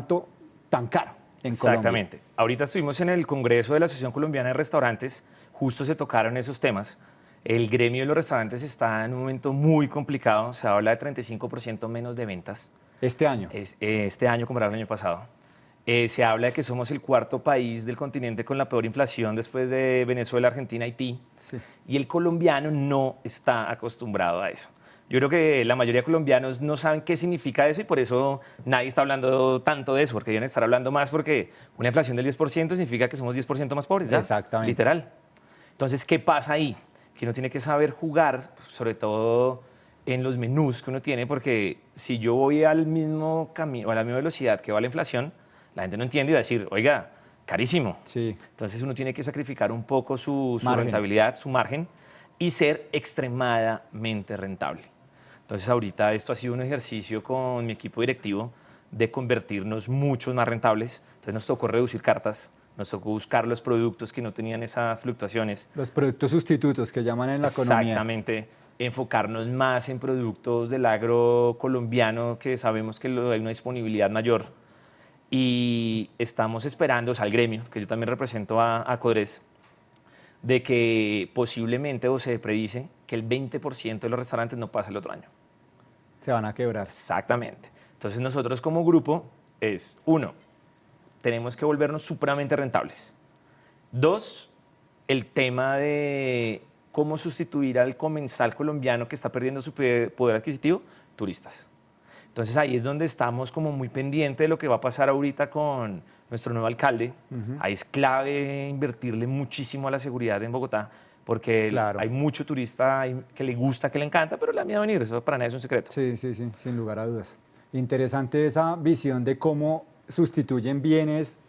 Colombia? Exactamente. Ahorita estuvimos en el Congreso de la Asociación Colombiana de Restaurantes, justo se tocaron esos temas. El gremio de los restaurantes está en un momento muy complicado, se habla de 35% menos de ventas. ¿Este año? Este año comparado al año pasado. Se habla de que somos el cuarto país del continente con la peor inflación después de Venezuela, Argentina, Haití. Sí. Y el colombiano no está acostumbrado a eso. Yo creo que la mayoría de colombianos no saben qué significa eso y por eso nadie está hablando tanto de eso, porque deben estar hablando más porque una inflación del 10% significa que somos 10% más pobres, ¿ya? Exactamente. Literal. Entonces, ¿qué pasa ahí? Que uno tiene que saber jugar, sobre todo en los menús que uno tiene, porque si yo voy al mismo camino, a la misma velocidad que va la inflación, la gente no entiende y va a decir, oiga, carísimo. Sí. Entonces uno tiene que sacrificar un poco su rentabilidad, su margen, y ser extremadamente rentable. Entonces ahorita esto ha sido un ejercicio con mi equipo directivo de convertirnos mucho más rentables. Entonces nos tocó reducir cartas, nos tocó buscar los productos que no tenían esas fluctuaciones. Los productos sustitutos que llaman en la economía. Exactamente. Enfocarnos más en productos del agro colombiano que sabemos que hay una disponibilidad mayor. Y estamos esperando, o sea, al gremio, que yo también represento a Codres, de que posiblemente o se predice que el 20% de los restaurantes no pasa el otro año. Se van a quebrar. Exactamente. Entonces nosotros como grupo es, uno, tenemos que volvernos supremamente rentables. Dos, el tema de cómo sustituir al comensal colombiano que está perdiendo su poder adquisitivo, turistas. Entonces ahí es donde estamos como muy pendientes de lo que va a pasar ahorita con nuestro nuevo alcalde. Ahí es clave invertirle muchísimo a la seguridad en Bogotá, porque claro, hay mucho turista que le gusta, que le encanta, pero le da miedo venir, eso para nadie es un secreto. Sí, sin lugar a dudas. Interesante esa visión de cómo sustituyen bienes,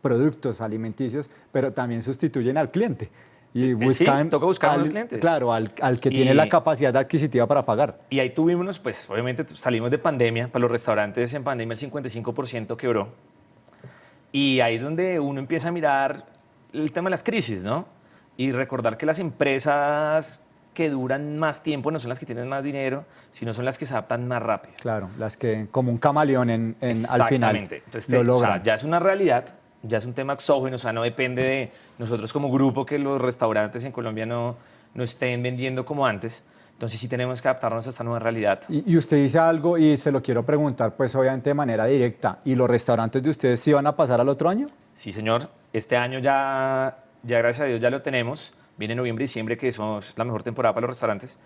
productos alimenticios, pero también sustituyen al cliente. Y buscan, sí, toca buscar a los clientes. Claro, al que tiene la capacidad adquisitiva para pagar. Y ahí tuvimos, pues obviamente salimos de pandemia, para los restaurantes en pandemia el 55% quebró. Y ahí es donde uno empieza a mirar el tema de las crisis, ¿no? Y recordar que las empresas que duran más tiempo no son las que tienen más dinero, sino son las que se adaptan más rápido. Claro, las que como un camaleón al final Exactamente. Entonces, lo logran. O sea, ya es una realidad. Ya es un tema exógeno, o sea, no depende de nosotros como grupo que los restaurantes en Colombia no estén vendiendo como antes. Entonces sí tenemos que adaptarnos a esta nueva realidad. Y usted dice algo y se lo quiero preguntar, pues obviamente de manera directa. ¿Y los restaurantes de ustedes sí van a pasar al otro año? Sí, señor. Este año ya gracias a Dios ya lo tenemos. Viene noviembre y diciembre, que es la mejor temporada para los restaurantes.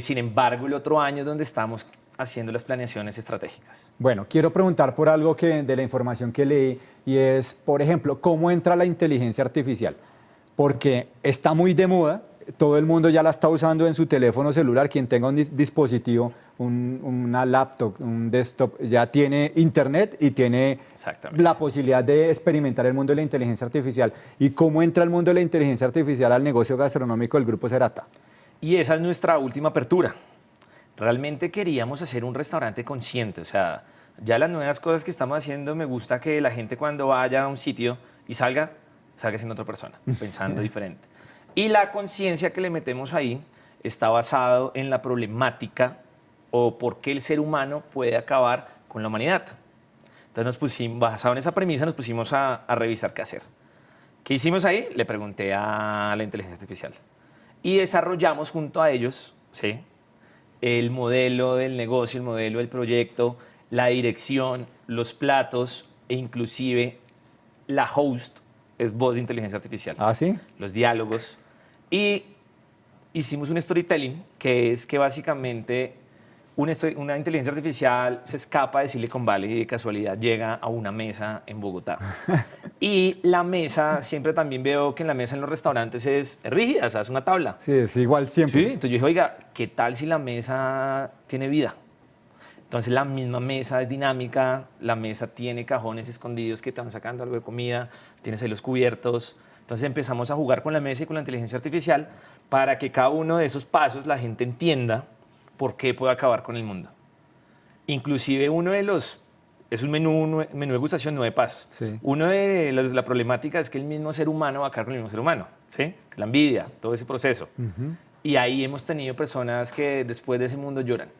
Sin embargo, el otro año es donde estamos haciendo las planeaciones estratégicas. Bueno, quiero preguntar por algo de la información que leí y es, por ejemplo, ¿cómo entra la inteligencia artificial? Porque está muy de moda, todo el mundo ya la está usando en su teléfono celular, quien tenga un dispositivo, una laptop, un desktop, ya tiene internet y tiene la posibilidad de experimentar el mundo de la inteligencia artificial. ¿Y cómo entra el mundo de la inteligencia artificial al negocio gastronómico del Grupo Serata? Y esa es nuestra última apertura. Realmente queríamos hacer un restaurante consciente, o sea, ya las nuevas cosas que estamos haciendo, me gusta que la gente cuando vaya a un sitio y salga siendo otra persona, pensando diferente. Y la conciencia que le metemos ahí está basado en la problemática o por qué el ser humano puede acabar con la humanidad. Entonces, basado en esa premisa, nos pusimos a revisar qué hacer. ¿Qué hicimos ahí? Le pregunté a la inteligencia artificial. Y desarrollamos junto a ellos, ¿sí?, el modelo del negocio, el modelo del proyecto, la dirección, los platos e inclusive la host es voz de inteligencia artificial. ¿Ah, sí? Los diálogos. Y hicimos un storytelling que es que básicamente una inteligencia artificial se escapa de Silicon Valley y de casualidad llega a una mesa en Bogotá. Y la mesa, siempre también veo que en la mesa en los restaurantes es rígida, o sea, es una tabla. Sí, es igual siempre. Sí, entonces yo dije, oiga, ¿qué tal si la mesa tiene vida? Entonces la misma mesa es dinámica, la mesa tiene cajones escondidos que te van sacando algo de comida, tienes ahí los cubiertos. Entonces empezamos a jugar con la mesa y con la inteligencia artificial para que cada uno de esos pasos la gente entienda por qué puede acabar con el mundo. Inclusive uno de los, es un menú de gustación 9 pasos. Sí. Uno de la problemática es que el mismo ser humano va a acabar con el mismo ser humano, ¿sí? La envidia, todo ese proceso. Y ahí hemos tenido personas que después de ese mundo lloran.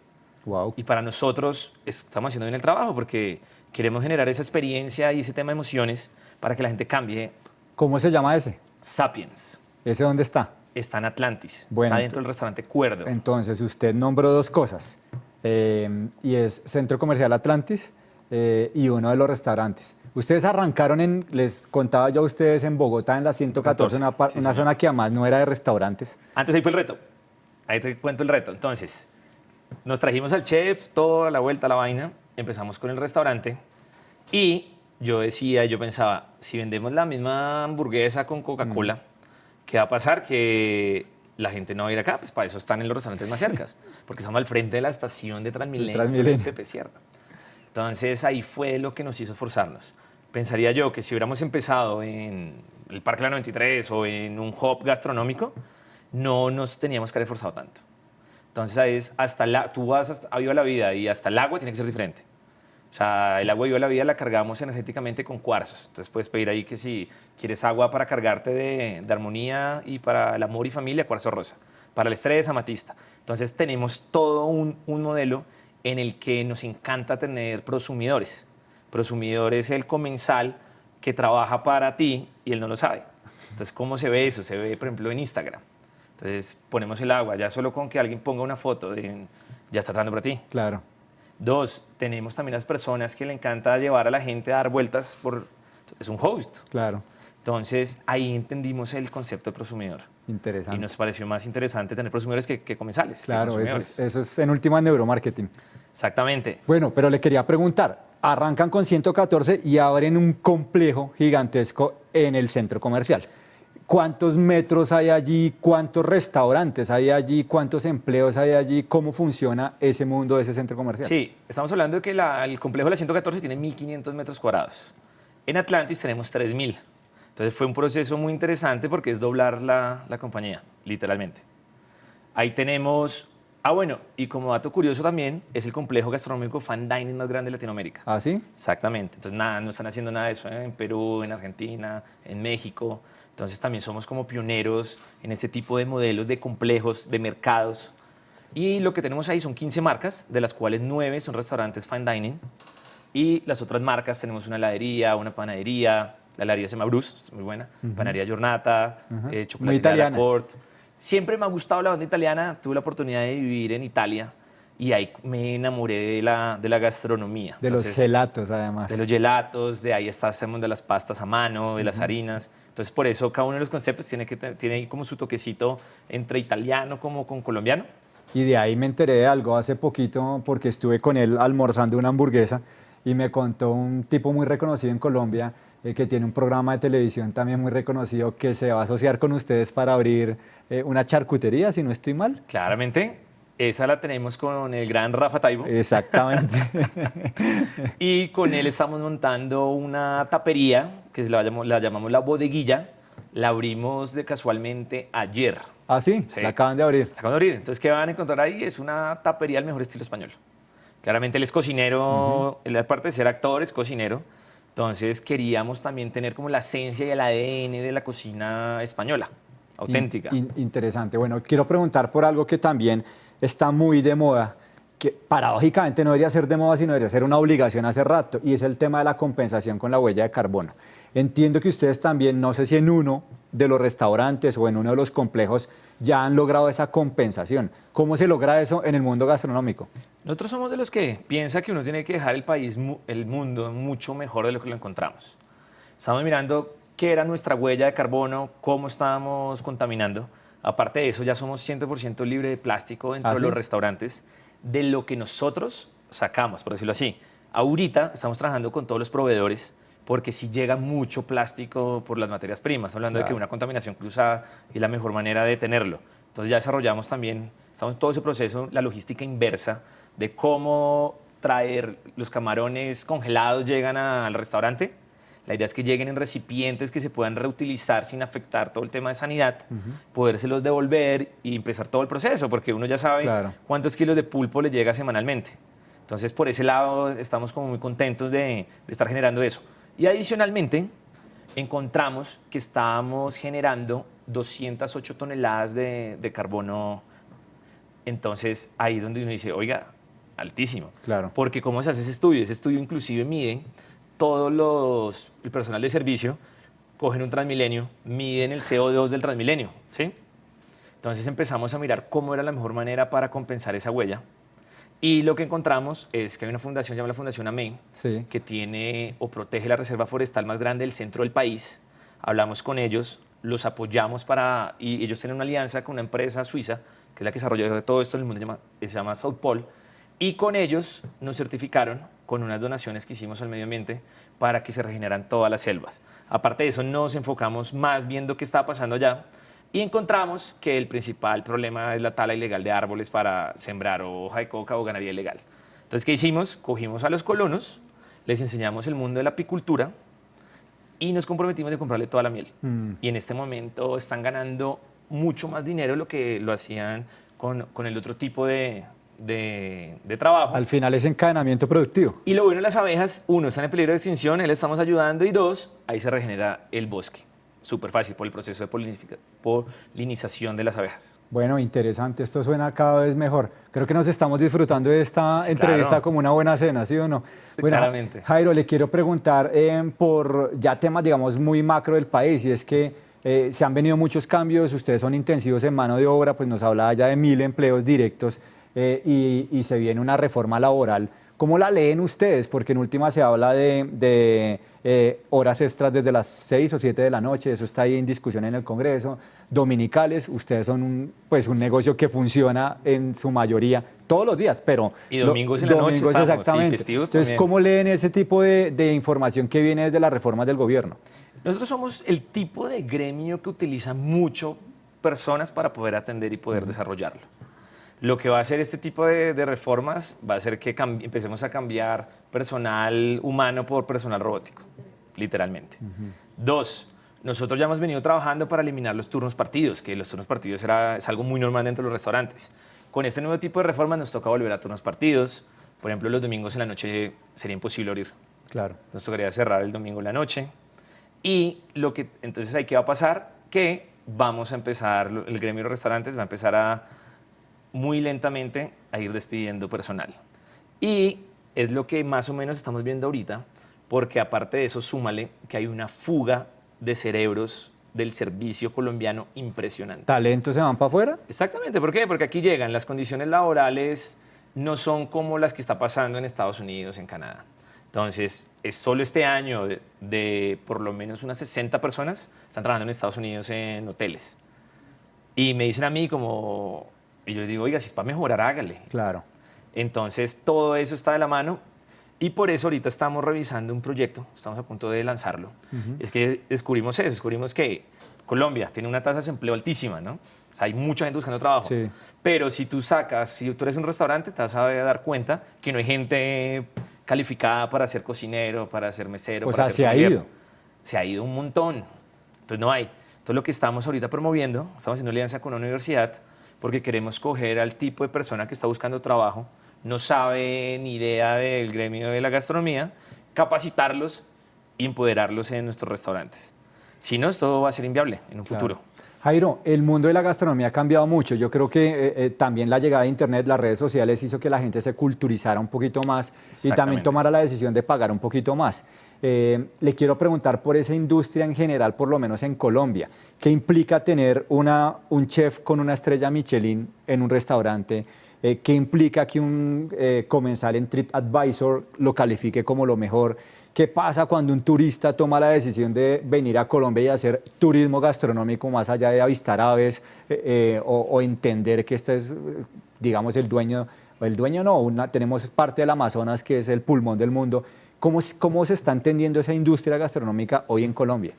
Wow. Y para nosotros estamos haciendo bien el trabajo porque queremos generar esa experiencia y ese tema de emociones para que la gente cambie. ¿Cómo se llama ese? Sapiens ¿Ese dónde está? está en Atlantis, Bueno, está dentro del restaurante Cuerdo. Entonces, usted nombró dos cosas, y es Centro Comercial Atlantis y uno de los restaurantes. Ustedes arrancaron les contaba yo a ustedes, en Bogotá, en la 114, una zona que además no era de restaurantes. Antes ahí fue el reto. Ahí te cuento el reto. Entonces, nos trajimos al chef, toda la vuelta a la vaina, empezamos con el restaurante y yo pensaba, si vendemos la misma hamburguesa con Coca-Cola, ¿qué va a pasar? Que la gente no va a ir acá, pues para eso están en los restaurantes más cercas, porque estamos al frente de la estación de Transmilenio, de Pepe Sierra. Entonces ahí fue lo que nos hizo esforzarnos. Pensaría yo que si hubiéramos empezado en el Parque La 93 o en un hub gastronómico, no nos teníamos que haber esforzado tanto. Entonces tú vas a Viva la Vida y hasta el agua tiene que ser diferente. O sea, el agua de Viva la Vida la cargamos energéticamente con cuarzos. Entonces puedes pedir ahí que si quieres agua para cargarte de armonía y para el amor y familia, cuarzo rosa. Para el estrés, amatista. Entonces tenemos todo un modelo en el que nos encanta tener prosumidores. Prosumidor es el comensal que trabaja para ti y él no lo sabe. Entonces, ¿cómo se ve eso? Se ve, por ejemplo, en Instagram. Entonces, ponemos el agua, ya solo con que alguien ponga una foto, ya está trabajando para ti. Claro. 2, tenemos también las personas que le encanta llevar a la gente a dar vueltas es un host. Claro. Entonces, ahí entendimos el concepto de prosumidor. Interesante. Y nos pareció más interesante tener prosumidores que comensales. Claro, eso es en última neuromarketing. Exactamente. Bueno, pero le quería preguntar, arrancan con 114 y abren un complejo gigantesco en el centro comercial. ¿Cuántos metros hay allí? ¿Cuántos restaurantes hay allí? ¿Cuántos empleos hay allí? ¿Cómo funciona ese mundo de ese centro comercial? Sí, estamos hablando de que el complejo de la 114 tiene 1.500 metros cuadrados. En Atlantis tenemos 3.000. Entonces fue un proceso muy interesante porque es doblar la compañía, literalmente. Ahí tenemos... bueno, y como dato curioso también, es el complejo gastronómico fine dining más grande de Latinoamérica. ¿Ah, sí? Exactamente. Entonces, no están haciendo nada de eso en Perú, en Argentina, en México. Entonces, también somos como pioneros en este tipo de modelos de complejos, de mercados. Y lo que tenemos ahí son 15 marcas, de las cuales 9 son restaurantes fine dining. Y las otras marcas, tenemos una heladería, una panadería. La heladería se llama Bruce, es muy buena. Panadería Giornata, chocolatería Laporte. Siempre me ha gustado la banda italiana. Tuve la oportunidad de vivir en Italia y ahí me enamoré de la gastronomía. Los gelatos, además. De los gelatos, de ahí hacemos de las pastas a mano, de las harinas. Entonces, por eso cada uno de los conceptos tiene ahí como su toquecito entre italiano como con colombiano. Y de ahí me enteré de algo hace poquito porque estuve con él almorzando una hamburguesa y me contó un tipo muy reconocido en Colombia que tiene un programa de televisión también muy reconocido que se va a asociar con ustedes para abrir una charcutería, si no estoy mal. Claramente, esa la tenemos con el gran Rafa Taibo. Exactamente. Y con él estamos montando una tapería que la llamamos La Bodeguilla. La abrimos casualmente ayer. ¿Ah, sí? Sí. La acaban de abrir. La acaban de abrir. Entonces, ¿qué van a encontrar ahí? Es una tapería al mejor estilo español. Claramente él es cocinero, él aparte de ser actor, es cocinero. Entonces queríamos también tener como la esencia y el ADN de la cocina española, auténtica. Interesante. Bueno, quiero preguntar por algo que también está muy de moda que paradójicamente no debería ser de moda, sino debería ser una obligación hace rato, y es el tema de la compensación con la huella de carbono. Entiendo que ustedes también, no sé si en uno de los restaurantes o en uno de los complejos, ya han logrado esa compensación. ¿Cómo se logra eso en el mundo gastronómico? Nosotros somos de los que piensa que uno tiene que dejar el país, el mundo, mucho mejor de lo que lo encontramos. Estamos mirando qué era nuestra huella de carbono, cómo estábamos contaminando. Aparte de eso, ya somos 100% libre de plástico dentro de los restaurantes, de lo que nosotros sacamos, por decirlo así. Ahorita estamos trabajando con todos los proveedores, porque si llega mucho plástico por las materias primas, hablando de que una contaminación cruzada es la mejor manera de detenerlo. Entonces ya desarrollamos también, estamos en todo ese proceso, la logística inversa de cómo traer los camarones congelados llegan al restaurante. La idea es que lleguen en recipientes que se puedan reutilizar sin afectar todo el tema de sanidad, podérselos devolver y empezar todo el proceso, porque uno ya sabe cuántos kilos de pulpo le llega semanalmente. Entonces, por ese lado, estamos como muy contentos de estar generando eso. Y adicionalmente, encontramos que estábamos generando 208 toneladas de carbono. Entonces, ahí es donde uno dice, oiga, altísimo. Claro. Porque ¿cómo se hace ese estudio? Ese estudio inclusive mide el personal de servicio, cogen un Transmilenio, miden el CO2 del Transmilenio, ¿sí? Entonces empezamos a mirar cómo era la mejor manera para compensar esa huella. Y lo que encontramos es que hay una fundación, llamada la Fundación AMEI, que tiene o protege la reserva forestal más grande del centro del país. Hablamos con ellos, los apoyamos y ellos tienen una alianza con una empresa suiza, que es la que desarrolla todo esto en el mundo, se llama South Pole, y con ellos nos certificaron con unas donaciones que hicimos al medio ambiente para que se regeneran todas las selvas. Aparte de eso, nos enfocamos más viendo qué estaba pasando allá y encontramos que el principal problema es la tala ilegal de árboles para sembrar hoja de coca o ganadería ilegal. Entonces, ¿qué hicimos? Cogimos a los colonos, les enseñamos el mundo de la apicultura y nos comprometimos de comprarle toda la miel. Y en este momento están ganando mucho más dinero de lo que lo hacían con el otro tipo de trabajo. Al final es encadenamiento productivo. Y lo bueno de las abejas, uno, están en peligro de extinción, le estamos ayudando, y dos, ahí se regenera el bosque. Súper fácil por el proceso de polinización de las abejas. Bueno, interesante, esto suena cada vez mejor. Creo que nos estamos disfrutando de esta entrevista como una buena cena, ¿sí o no? Bueno, claramente. Jairo, le quiero preguntar por ya temas, digamos, muy macro del país, y es que se han venido muchos cambios, ustedes son intensivos en mano de obra, pues nos hablaba ya de 1.000 empleos directos, y se viene una reforma laboral. ¿Cómo la leen ustedes? Porque en última se habla de horas extras desde las 6 o 7 de la noche, eso está ahí en discusión en el Congreso. Dominicales, ustedes son un negocio que funciona en su mayoría todos los días, pero... Y domingos en la noche estamos, exactamente. Festivos entonces, también. ¿cómo leen ese tipo de información que viene desde las reformas del gobierno? Nosotros somos el tipo de gremio que utiliza mucho personas para poder atender y poder desarrollarlo. Lo que va a hacer este tipo de reformas va a hacer que empecemos a cambiar personal humano por personal robótico, literalmente. Dos, nosotros ya hemos venido trabajando para eliminar los turnos partidos, que los turnos partidos es algo muy normal dentro de los restaurantes. Con este nuevo tipo de reformas nos toca volver a turnos partidos. Por ejemplo, los domingos en la noche sería imposible abrir. Claro. Nos tocaría cerrar el domingo en la noche. Y entonces ahí qué va a pasar, que vamos a empezar, el gremio de los restaurantes va a empezar muy lentamente a ir despidiendo personal. Y es lo que más o menos estamos viendo ahorita, porque aparte de eso, súmale que hay una fuga de cerebros del servicio colombiano impresionante. ¿Talentos se van para afuera? Exactamente, ¿por qué? Porque aquí llegan, las condiciones laborales no son como las que está pasando en Estados Unidos, en Canadá. Entonces, es solo este año de por lo menos unas 60 personas están trabajando en Estados Unidos en hoteles. Y me dicen a mí y yo les digo, oiga, si es para mejorar, hágale. Claro. Entonces, todo eso está de la mano y por eso ahorita estamos revisando un proyecto, estamos a punto de lanzarlo. Es que descubrimos que Colombia tiene una tasa de desempleo altísima, ¿no? O sea, hay mucha gente buscando trabajo. Sí. Pero si tú eres un restaurante, te vas a dar cuenta que no hay gente calificada para ser cocinero, para ser mesero. O para sea, ser se ha ido. Se ha ido un montón. Entonces, no hay. Entonces, lo que estamos ahorita promoviendo, estamos haciendo alianza con una universidad, porque queremos coger al tipo de persona que está buscando trabajo, no sabe ni idea del gremio de la gastronomía, capacitarlos y empoderarlos en nuestros restaurantes. Si no, esto va a ser inviable en un futuro. Jairo, el mundo de la gastronomía ha cambiado mucho. Yo creo que también la llegada de Internet, las redes sociales hizo que la gente se culturizara un poquito más y también tomara la decisión de pagar un poquito más. Le quiero preguntar por esa industria en general, por lo menos en Colombia. ¿Qué implica tener un chef con una estrella Michelin en un restaurante? ¿Qué implica que un comensal en TripAdvisor lo califique como lo mejor? ¿Qué pasa cuando un turista toma la decisión de venir a Colombia y hacer turismo gastronómico más allá de avistar aves o entender que este es, digamos, el dueño no, tenemos parte del Amazonas que es el pulmón del mundo? ¿Cómo se está entendiendo esa industria gastronómica hoy en Colombia?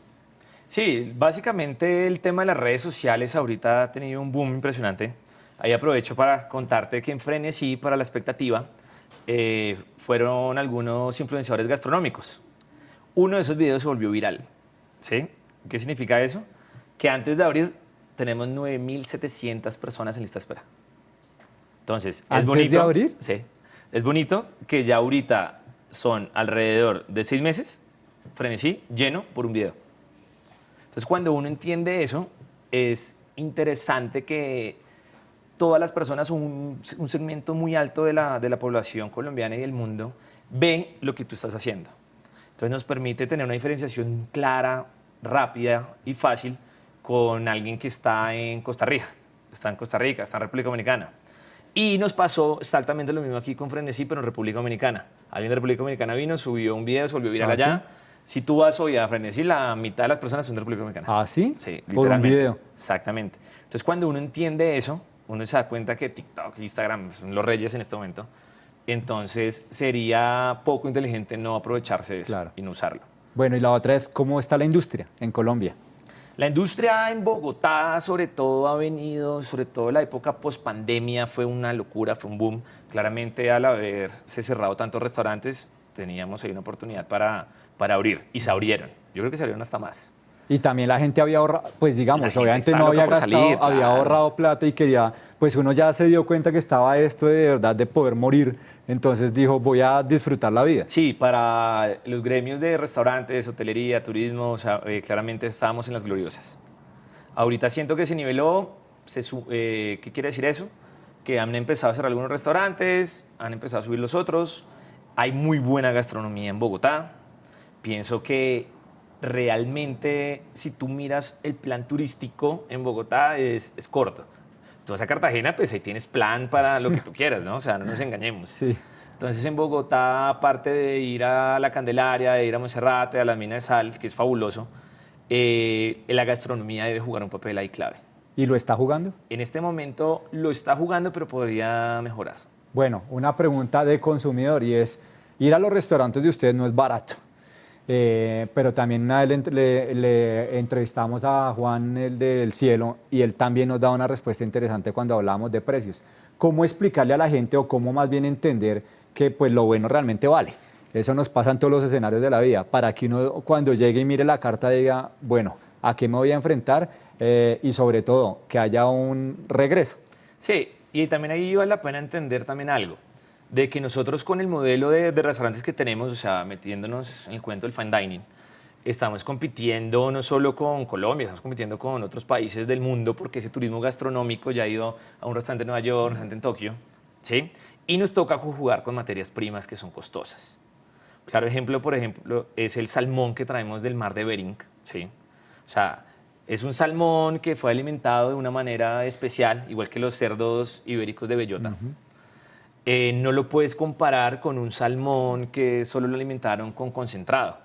Sí, básicamente el tema de las redes sociales ahorita ha tenido un boom impresionante. Ahí aprovecho para contarte que en Frenesí, para la expectativa, fueron algunos influenciadores gastronómicos. Uno de esos videos se volvió viral. ¿Sí? ¿Qué significa eso? Que antes de abrir tenemos 9.700 personas en lista de espera. Entonces, ¿es bonito? ¿Antes de abrir? Sí. Es bonito que ya ahorita son alrededor de 6 meses, Frenesí, lleno por un video. Entonces, cuando uno entiende eso, es interesante que todas las personas, un segmento muy alto de la población colombiana y del mundo, ve lo que tú estás haciendo. Entonces nos permite tener una diferenciación clara, rápida y fácil con alguien que está en Costa Rica, está en República Dominicana. Y nos pasó exactamente lo mismo aquí con Frenesí, pero en República Dominicana. Alguien de República Dominicana vino, subió un video, se volvió viral allá. ¿Sí? Si tú vas hoy a Frenesí, la mitad de las personas son de República Dominicana. ¿Ah, sí? Sí, por un video. Exactamente. Entonces cuando uno entiende eso, uno se da cuenta que TikTok e Instagram son los reyes en este momento. Entonces sería poco inteligente no aprovecharse de eso y no usarlo. Bueno, y la otra es, ¿cómo está la industria en Colombia? La industria en Bogotá, sobre todo, ha venido, sobre todo en la época post-pandemia, fue una locura, fue un boom. Claramente, al haberse cerrado tantos restaurantes, teníamos ahí una oportunidad para abrir, y se abrieron. Yo creo que se abrieron hasta más. Y también la gente había ahorrado, pues digamos, obviamente no había gastado, había ahorrado plata y quería, pues uno ya se dio cuenta que estaba esto de verdad de poder morir, entonces dijo, voy a disfrutar la vida. Sí, para los gremios de restaurantes, hotelería, turismo, o sea, claramente estábamos en las gloriosas. Ahorita siento que se niveló, ¿qué quiere decir eso? Que han empezado a cerrar algunos restaurantes, han empezado a subir los otros, hay muy buena gastronomía en Bogotá, pienso que realmente, si tú miras el plan turístico en Bogotá, es corto. Si tú vas a Cartagena, pues ahí tienes plan para lo que tú quieras, ¿no? O sea, no nos engañemos. Sí. Entonces, en Bogotá, aparte de ir a la Candelaria, de ir a Monserrate, a la mina de sal, que es fabuloso, la gastronomía debe jugar un papel ahí clave. ¿Y lo está jugando? En este momento lo está jugando, pero podría mejorar. Bueno, una pregunta de consumidor y es, ir a los restaurantes de ustedes no es barato. Pero también una vez le entrevistamos a Juan, el del Cielo, y él también nos da una respuesta interesante cuando hablamos de precios. ¿Cómo explicarle a la gente o cómo más bien entender que pues, lo bueno realmente vale? Eso nos pasa en todos los escenarios de la vida, para que uno cuando llegue y mire la carta diga, bueno, ¿a qué me voy a enfrentar? Y sobre todo, que haya un regreso. Sí, y también ahí vale la pena entender también algo. De que nosotros con el modelo de restaurantes que tenemos, o sea, metiéndonos en el cuento del fine dining, estamos compitiendo no solo con Colombia, estamos compitiendo con otros países del mundo, porque ese turismo gastronómico ya ha ido a un restaurante en Nueva York, un restaurante en Tokio, ¿sí? Y nos toca jugar con materias primas que son costosas. Claro ejemplo, por ejemplo, es el salmón que traemos del mar de Bering, ¿sí? O sea, es un salmón que fue alimentado de una manera especial, igual que los cerdos ibéricos de bellota. No lo puedes comparar con un salmón que solo lo alimentaron con concentrado.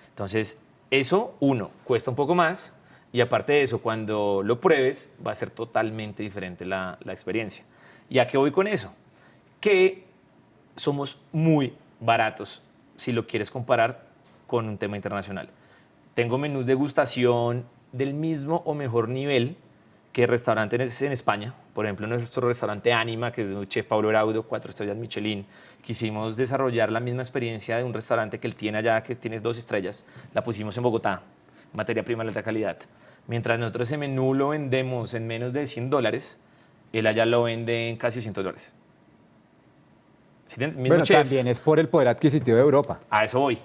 Entonces, eso, cuesta un poco más, y aparte de eso, cuando lo pruebes, va a ser totalmente diferente la experiencia. ¿Y a qué voy con eso? Que somos muy baratos si lo quieres comparar con un tema internacional. Tengo menús de degustación del mismo o mejor nivel que restaurantes en España. Por ejemplo, nuestro restaurante Anima, que es de un chef Pablo Araudo, 4 estrellas Michelin. Quisimos desarrollar la misma experiencia de un restaurante que él tiene allá, que tiene 2 estrellas. La pusimos en Bogotá, materia prima de alta calidad. Mientras nosotros ese menú lo vendemos en menos de $100, él allá lo vende en casi $200. ¿Sí? Bueno, chef, también es por el poder adquisitivo de Europa. A eso voy.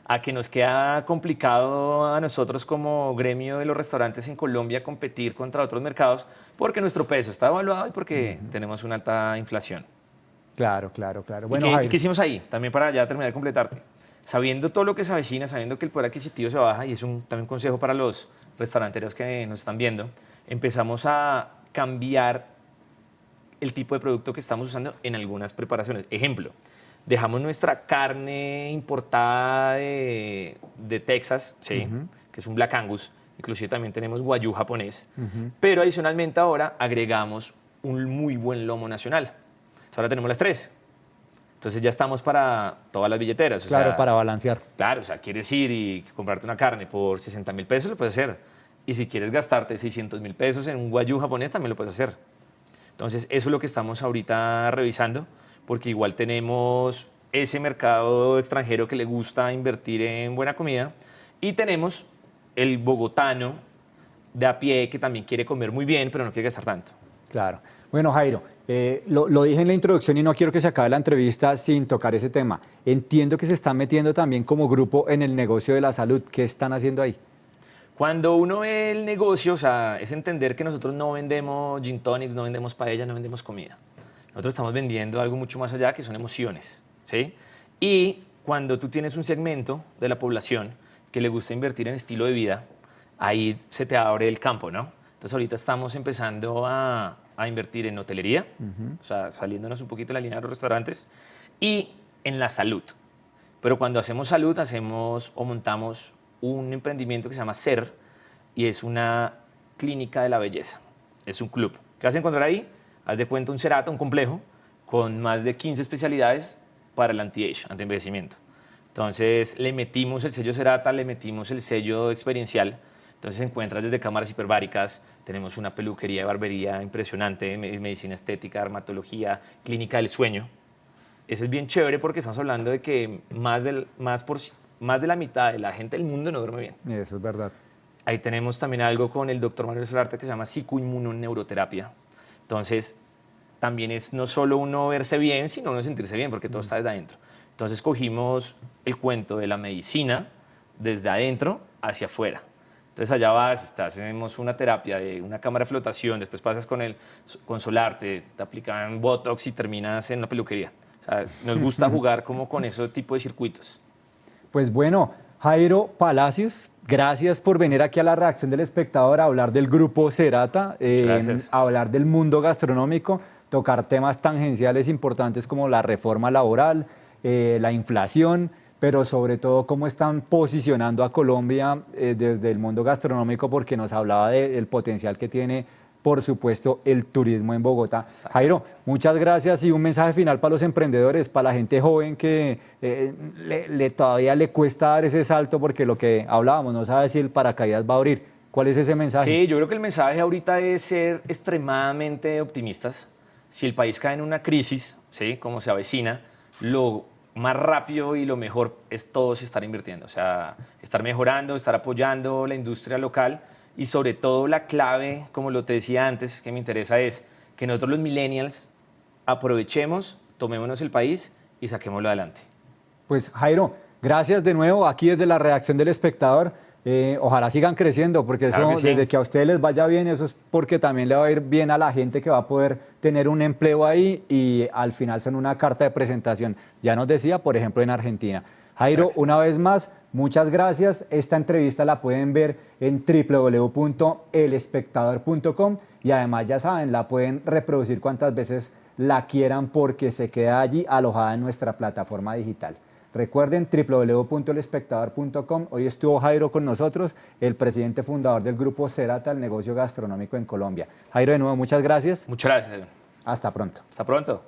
a que nos queda complicado a nosotros como gremio de los restaurantes en Colombia competir contra otros mercados porque nuestro peso está evaluado y porque tenemos una alta inflación. Claro, claro, claro. Bueno, ¿Y qué hicimos ahí? También para ya terminar de completarte. Sabiendo todo lo que se avecina, sabiendo que el poder adquisitivo se baja, y es también un consejo para los restauranteros que nos están viendo, empezamos a cambiar el tipo de producto que estamos usando en algunas preparaciones. Ejemplo, dejamos nuestra carne importada de Texas, ¿sí? Que es un Black Angus, inclusive también tenemos Wagyu japonés, pero adicionalmente ahora agregamos un muy buen lomo nacional. Entonces ahora tenemos las tres. Entonces ya estamos para todas las billeteras. Claro, para balancear. Claro, o sea, quieres ir y comprarte una carne por 60.000 pesos, lo puedes hacer. Y si quieres gastarte 600.000 pesos en un Wagyu japonés, también lo puedes hacer. Entonces eso es lo que estamos ahorita revisando, porque igual tenemos ese mercado extranjero que le gusta invertir en buena comida y tenemos el bogotano de a pie que también quiere comer muy bien, pero no quiere gastar tanto. Claro. Bueno, Jairo, lo dije en la introducción y no quiero que se acabe la entrevista sin tocar ese tema. Entiendo que se están metiendo también como grupo en el negocio de la salud. ¿Qué están haciendo ahí? Cuando uno ve el negocio, o sea, es entender que nosotros no vendemos gin tonics, no vendemos paella, no vendemos comida. Nosotros estamos vendiendo algo mucho más allá, que son emociones, ¿sí? Y cuando tú tienes un segmento de la población que le gusta invertir en estilo de vida, ahí se te abre el campo, ¿no? Entonces ahorita estamos empezando a invertir en hotelería, o sea, saliéndonos un poquito de la línea de los restaurantes, y en la salud. Pero cuando hacemos salud, hacemos o montamos un emprendimiento que se llama SER, y es una clínica de la belleza. Es un club. ¿Qué vas a encontrar ahí? Haz de cuenta un Serata, un complejo, con más de 15 especialidades para el anti-age, anti-envejecimiento. Entonces, le metimos el sello Serata, le metimos el sello experiencial. Entonces, encuentras desde cámaras hiperbáricas, tenemos una peluquería de barbería impresionante, medicina estética, dermatología, clínica del sueño. Eso es bien chévere porque estamos hablando de que más de la mitad de la gente del mundo no duerme bien. Eso es verdad. Ahí tenemos también algo con el doctor Manuel Solarte que se llama psicoinmunoneuroterapia. Entonces, también es no solo uno verse bien, sino uno sentirse bien, porque todo está desde adentro. Entonces, cogimos el cuento de la medicina desde adentro hacia afuera. Entonces, allá vas, hacemos una terapia de una cámara de flotación, después pasas con Solarte, te aplican Botox y terminas en la peluquería. O sea, nos gusta jugar como con ese tipo de circuitos. Pues bueno, Jairo Palacios, gracias por venir aquí a La Reacción del Espectador a hablar del grupo Serata, a hablar del mundo gastronómico, tocar temas tangenciales importantes como la reforma laboral, la inflación, pero sobre todo cómo están posicionando a Colombia desde el mundo gastronómico, porque nos hablaba del potencial que tiene, por supuesto, el turismo en Bogotá. Jairo, muchas gracias y un mensaje final para los emprendedores, para la gente joven que todavía le cuesta dar ese salto porque lo que hablábamos, no sabe si el paracaídas va a abrir. ¿Cuál es ese mensaje? Sí, yo creo que el mensaje ahorita es ser extremadamente optimistas. Si el país cae en una crisis, ¿sí?, como se avecina, lo más rápido y lo mejor es todos estar invirtiendo, o sea, estar mejorando, estar apoyando la industria local. Y sobre todo la clave, como lo te decía antes, que me interesa es que nosotros los millennials aprovechemos, tomémonos el país y saquémoslo adelante. Pues Jairo, gracias de nuevo aquí desde La Reacción del Espectador. Ojalá sigan creciendo, porque eso, claro, desde que a ustedes les vaya bien, eso es porque también le va a ir bien a la gente que va a poder tener un empleo ahí y al final son una carta de presentación. Ya nos decía, por ejemplo, en Argentina. Jairo, gracias. Una vez más, muchas gracias. Esta entrevista la pueden ver en www.elespectador.com y además, ya saben, la pueden reproducir cuantas veces la quieran porque se queda allí alojada en nuestra plataforma digital. Recuerden www.elespectador.com. Hoy estuvo Jairo con nosotros, el presidente fundador del grupo Serata, el negocio gastronómico en Colombia. Jairo, de nuevo, muchas gracias. Muchas gracias. Hasta pronto. Hasta pronto.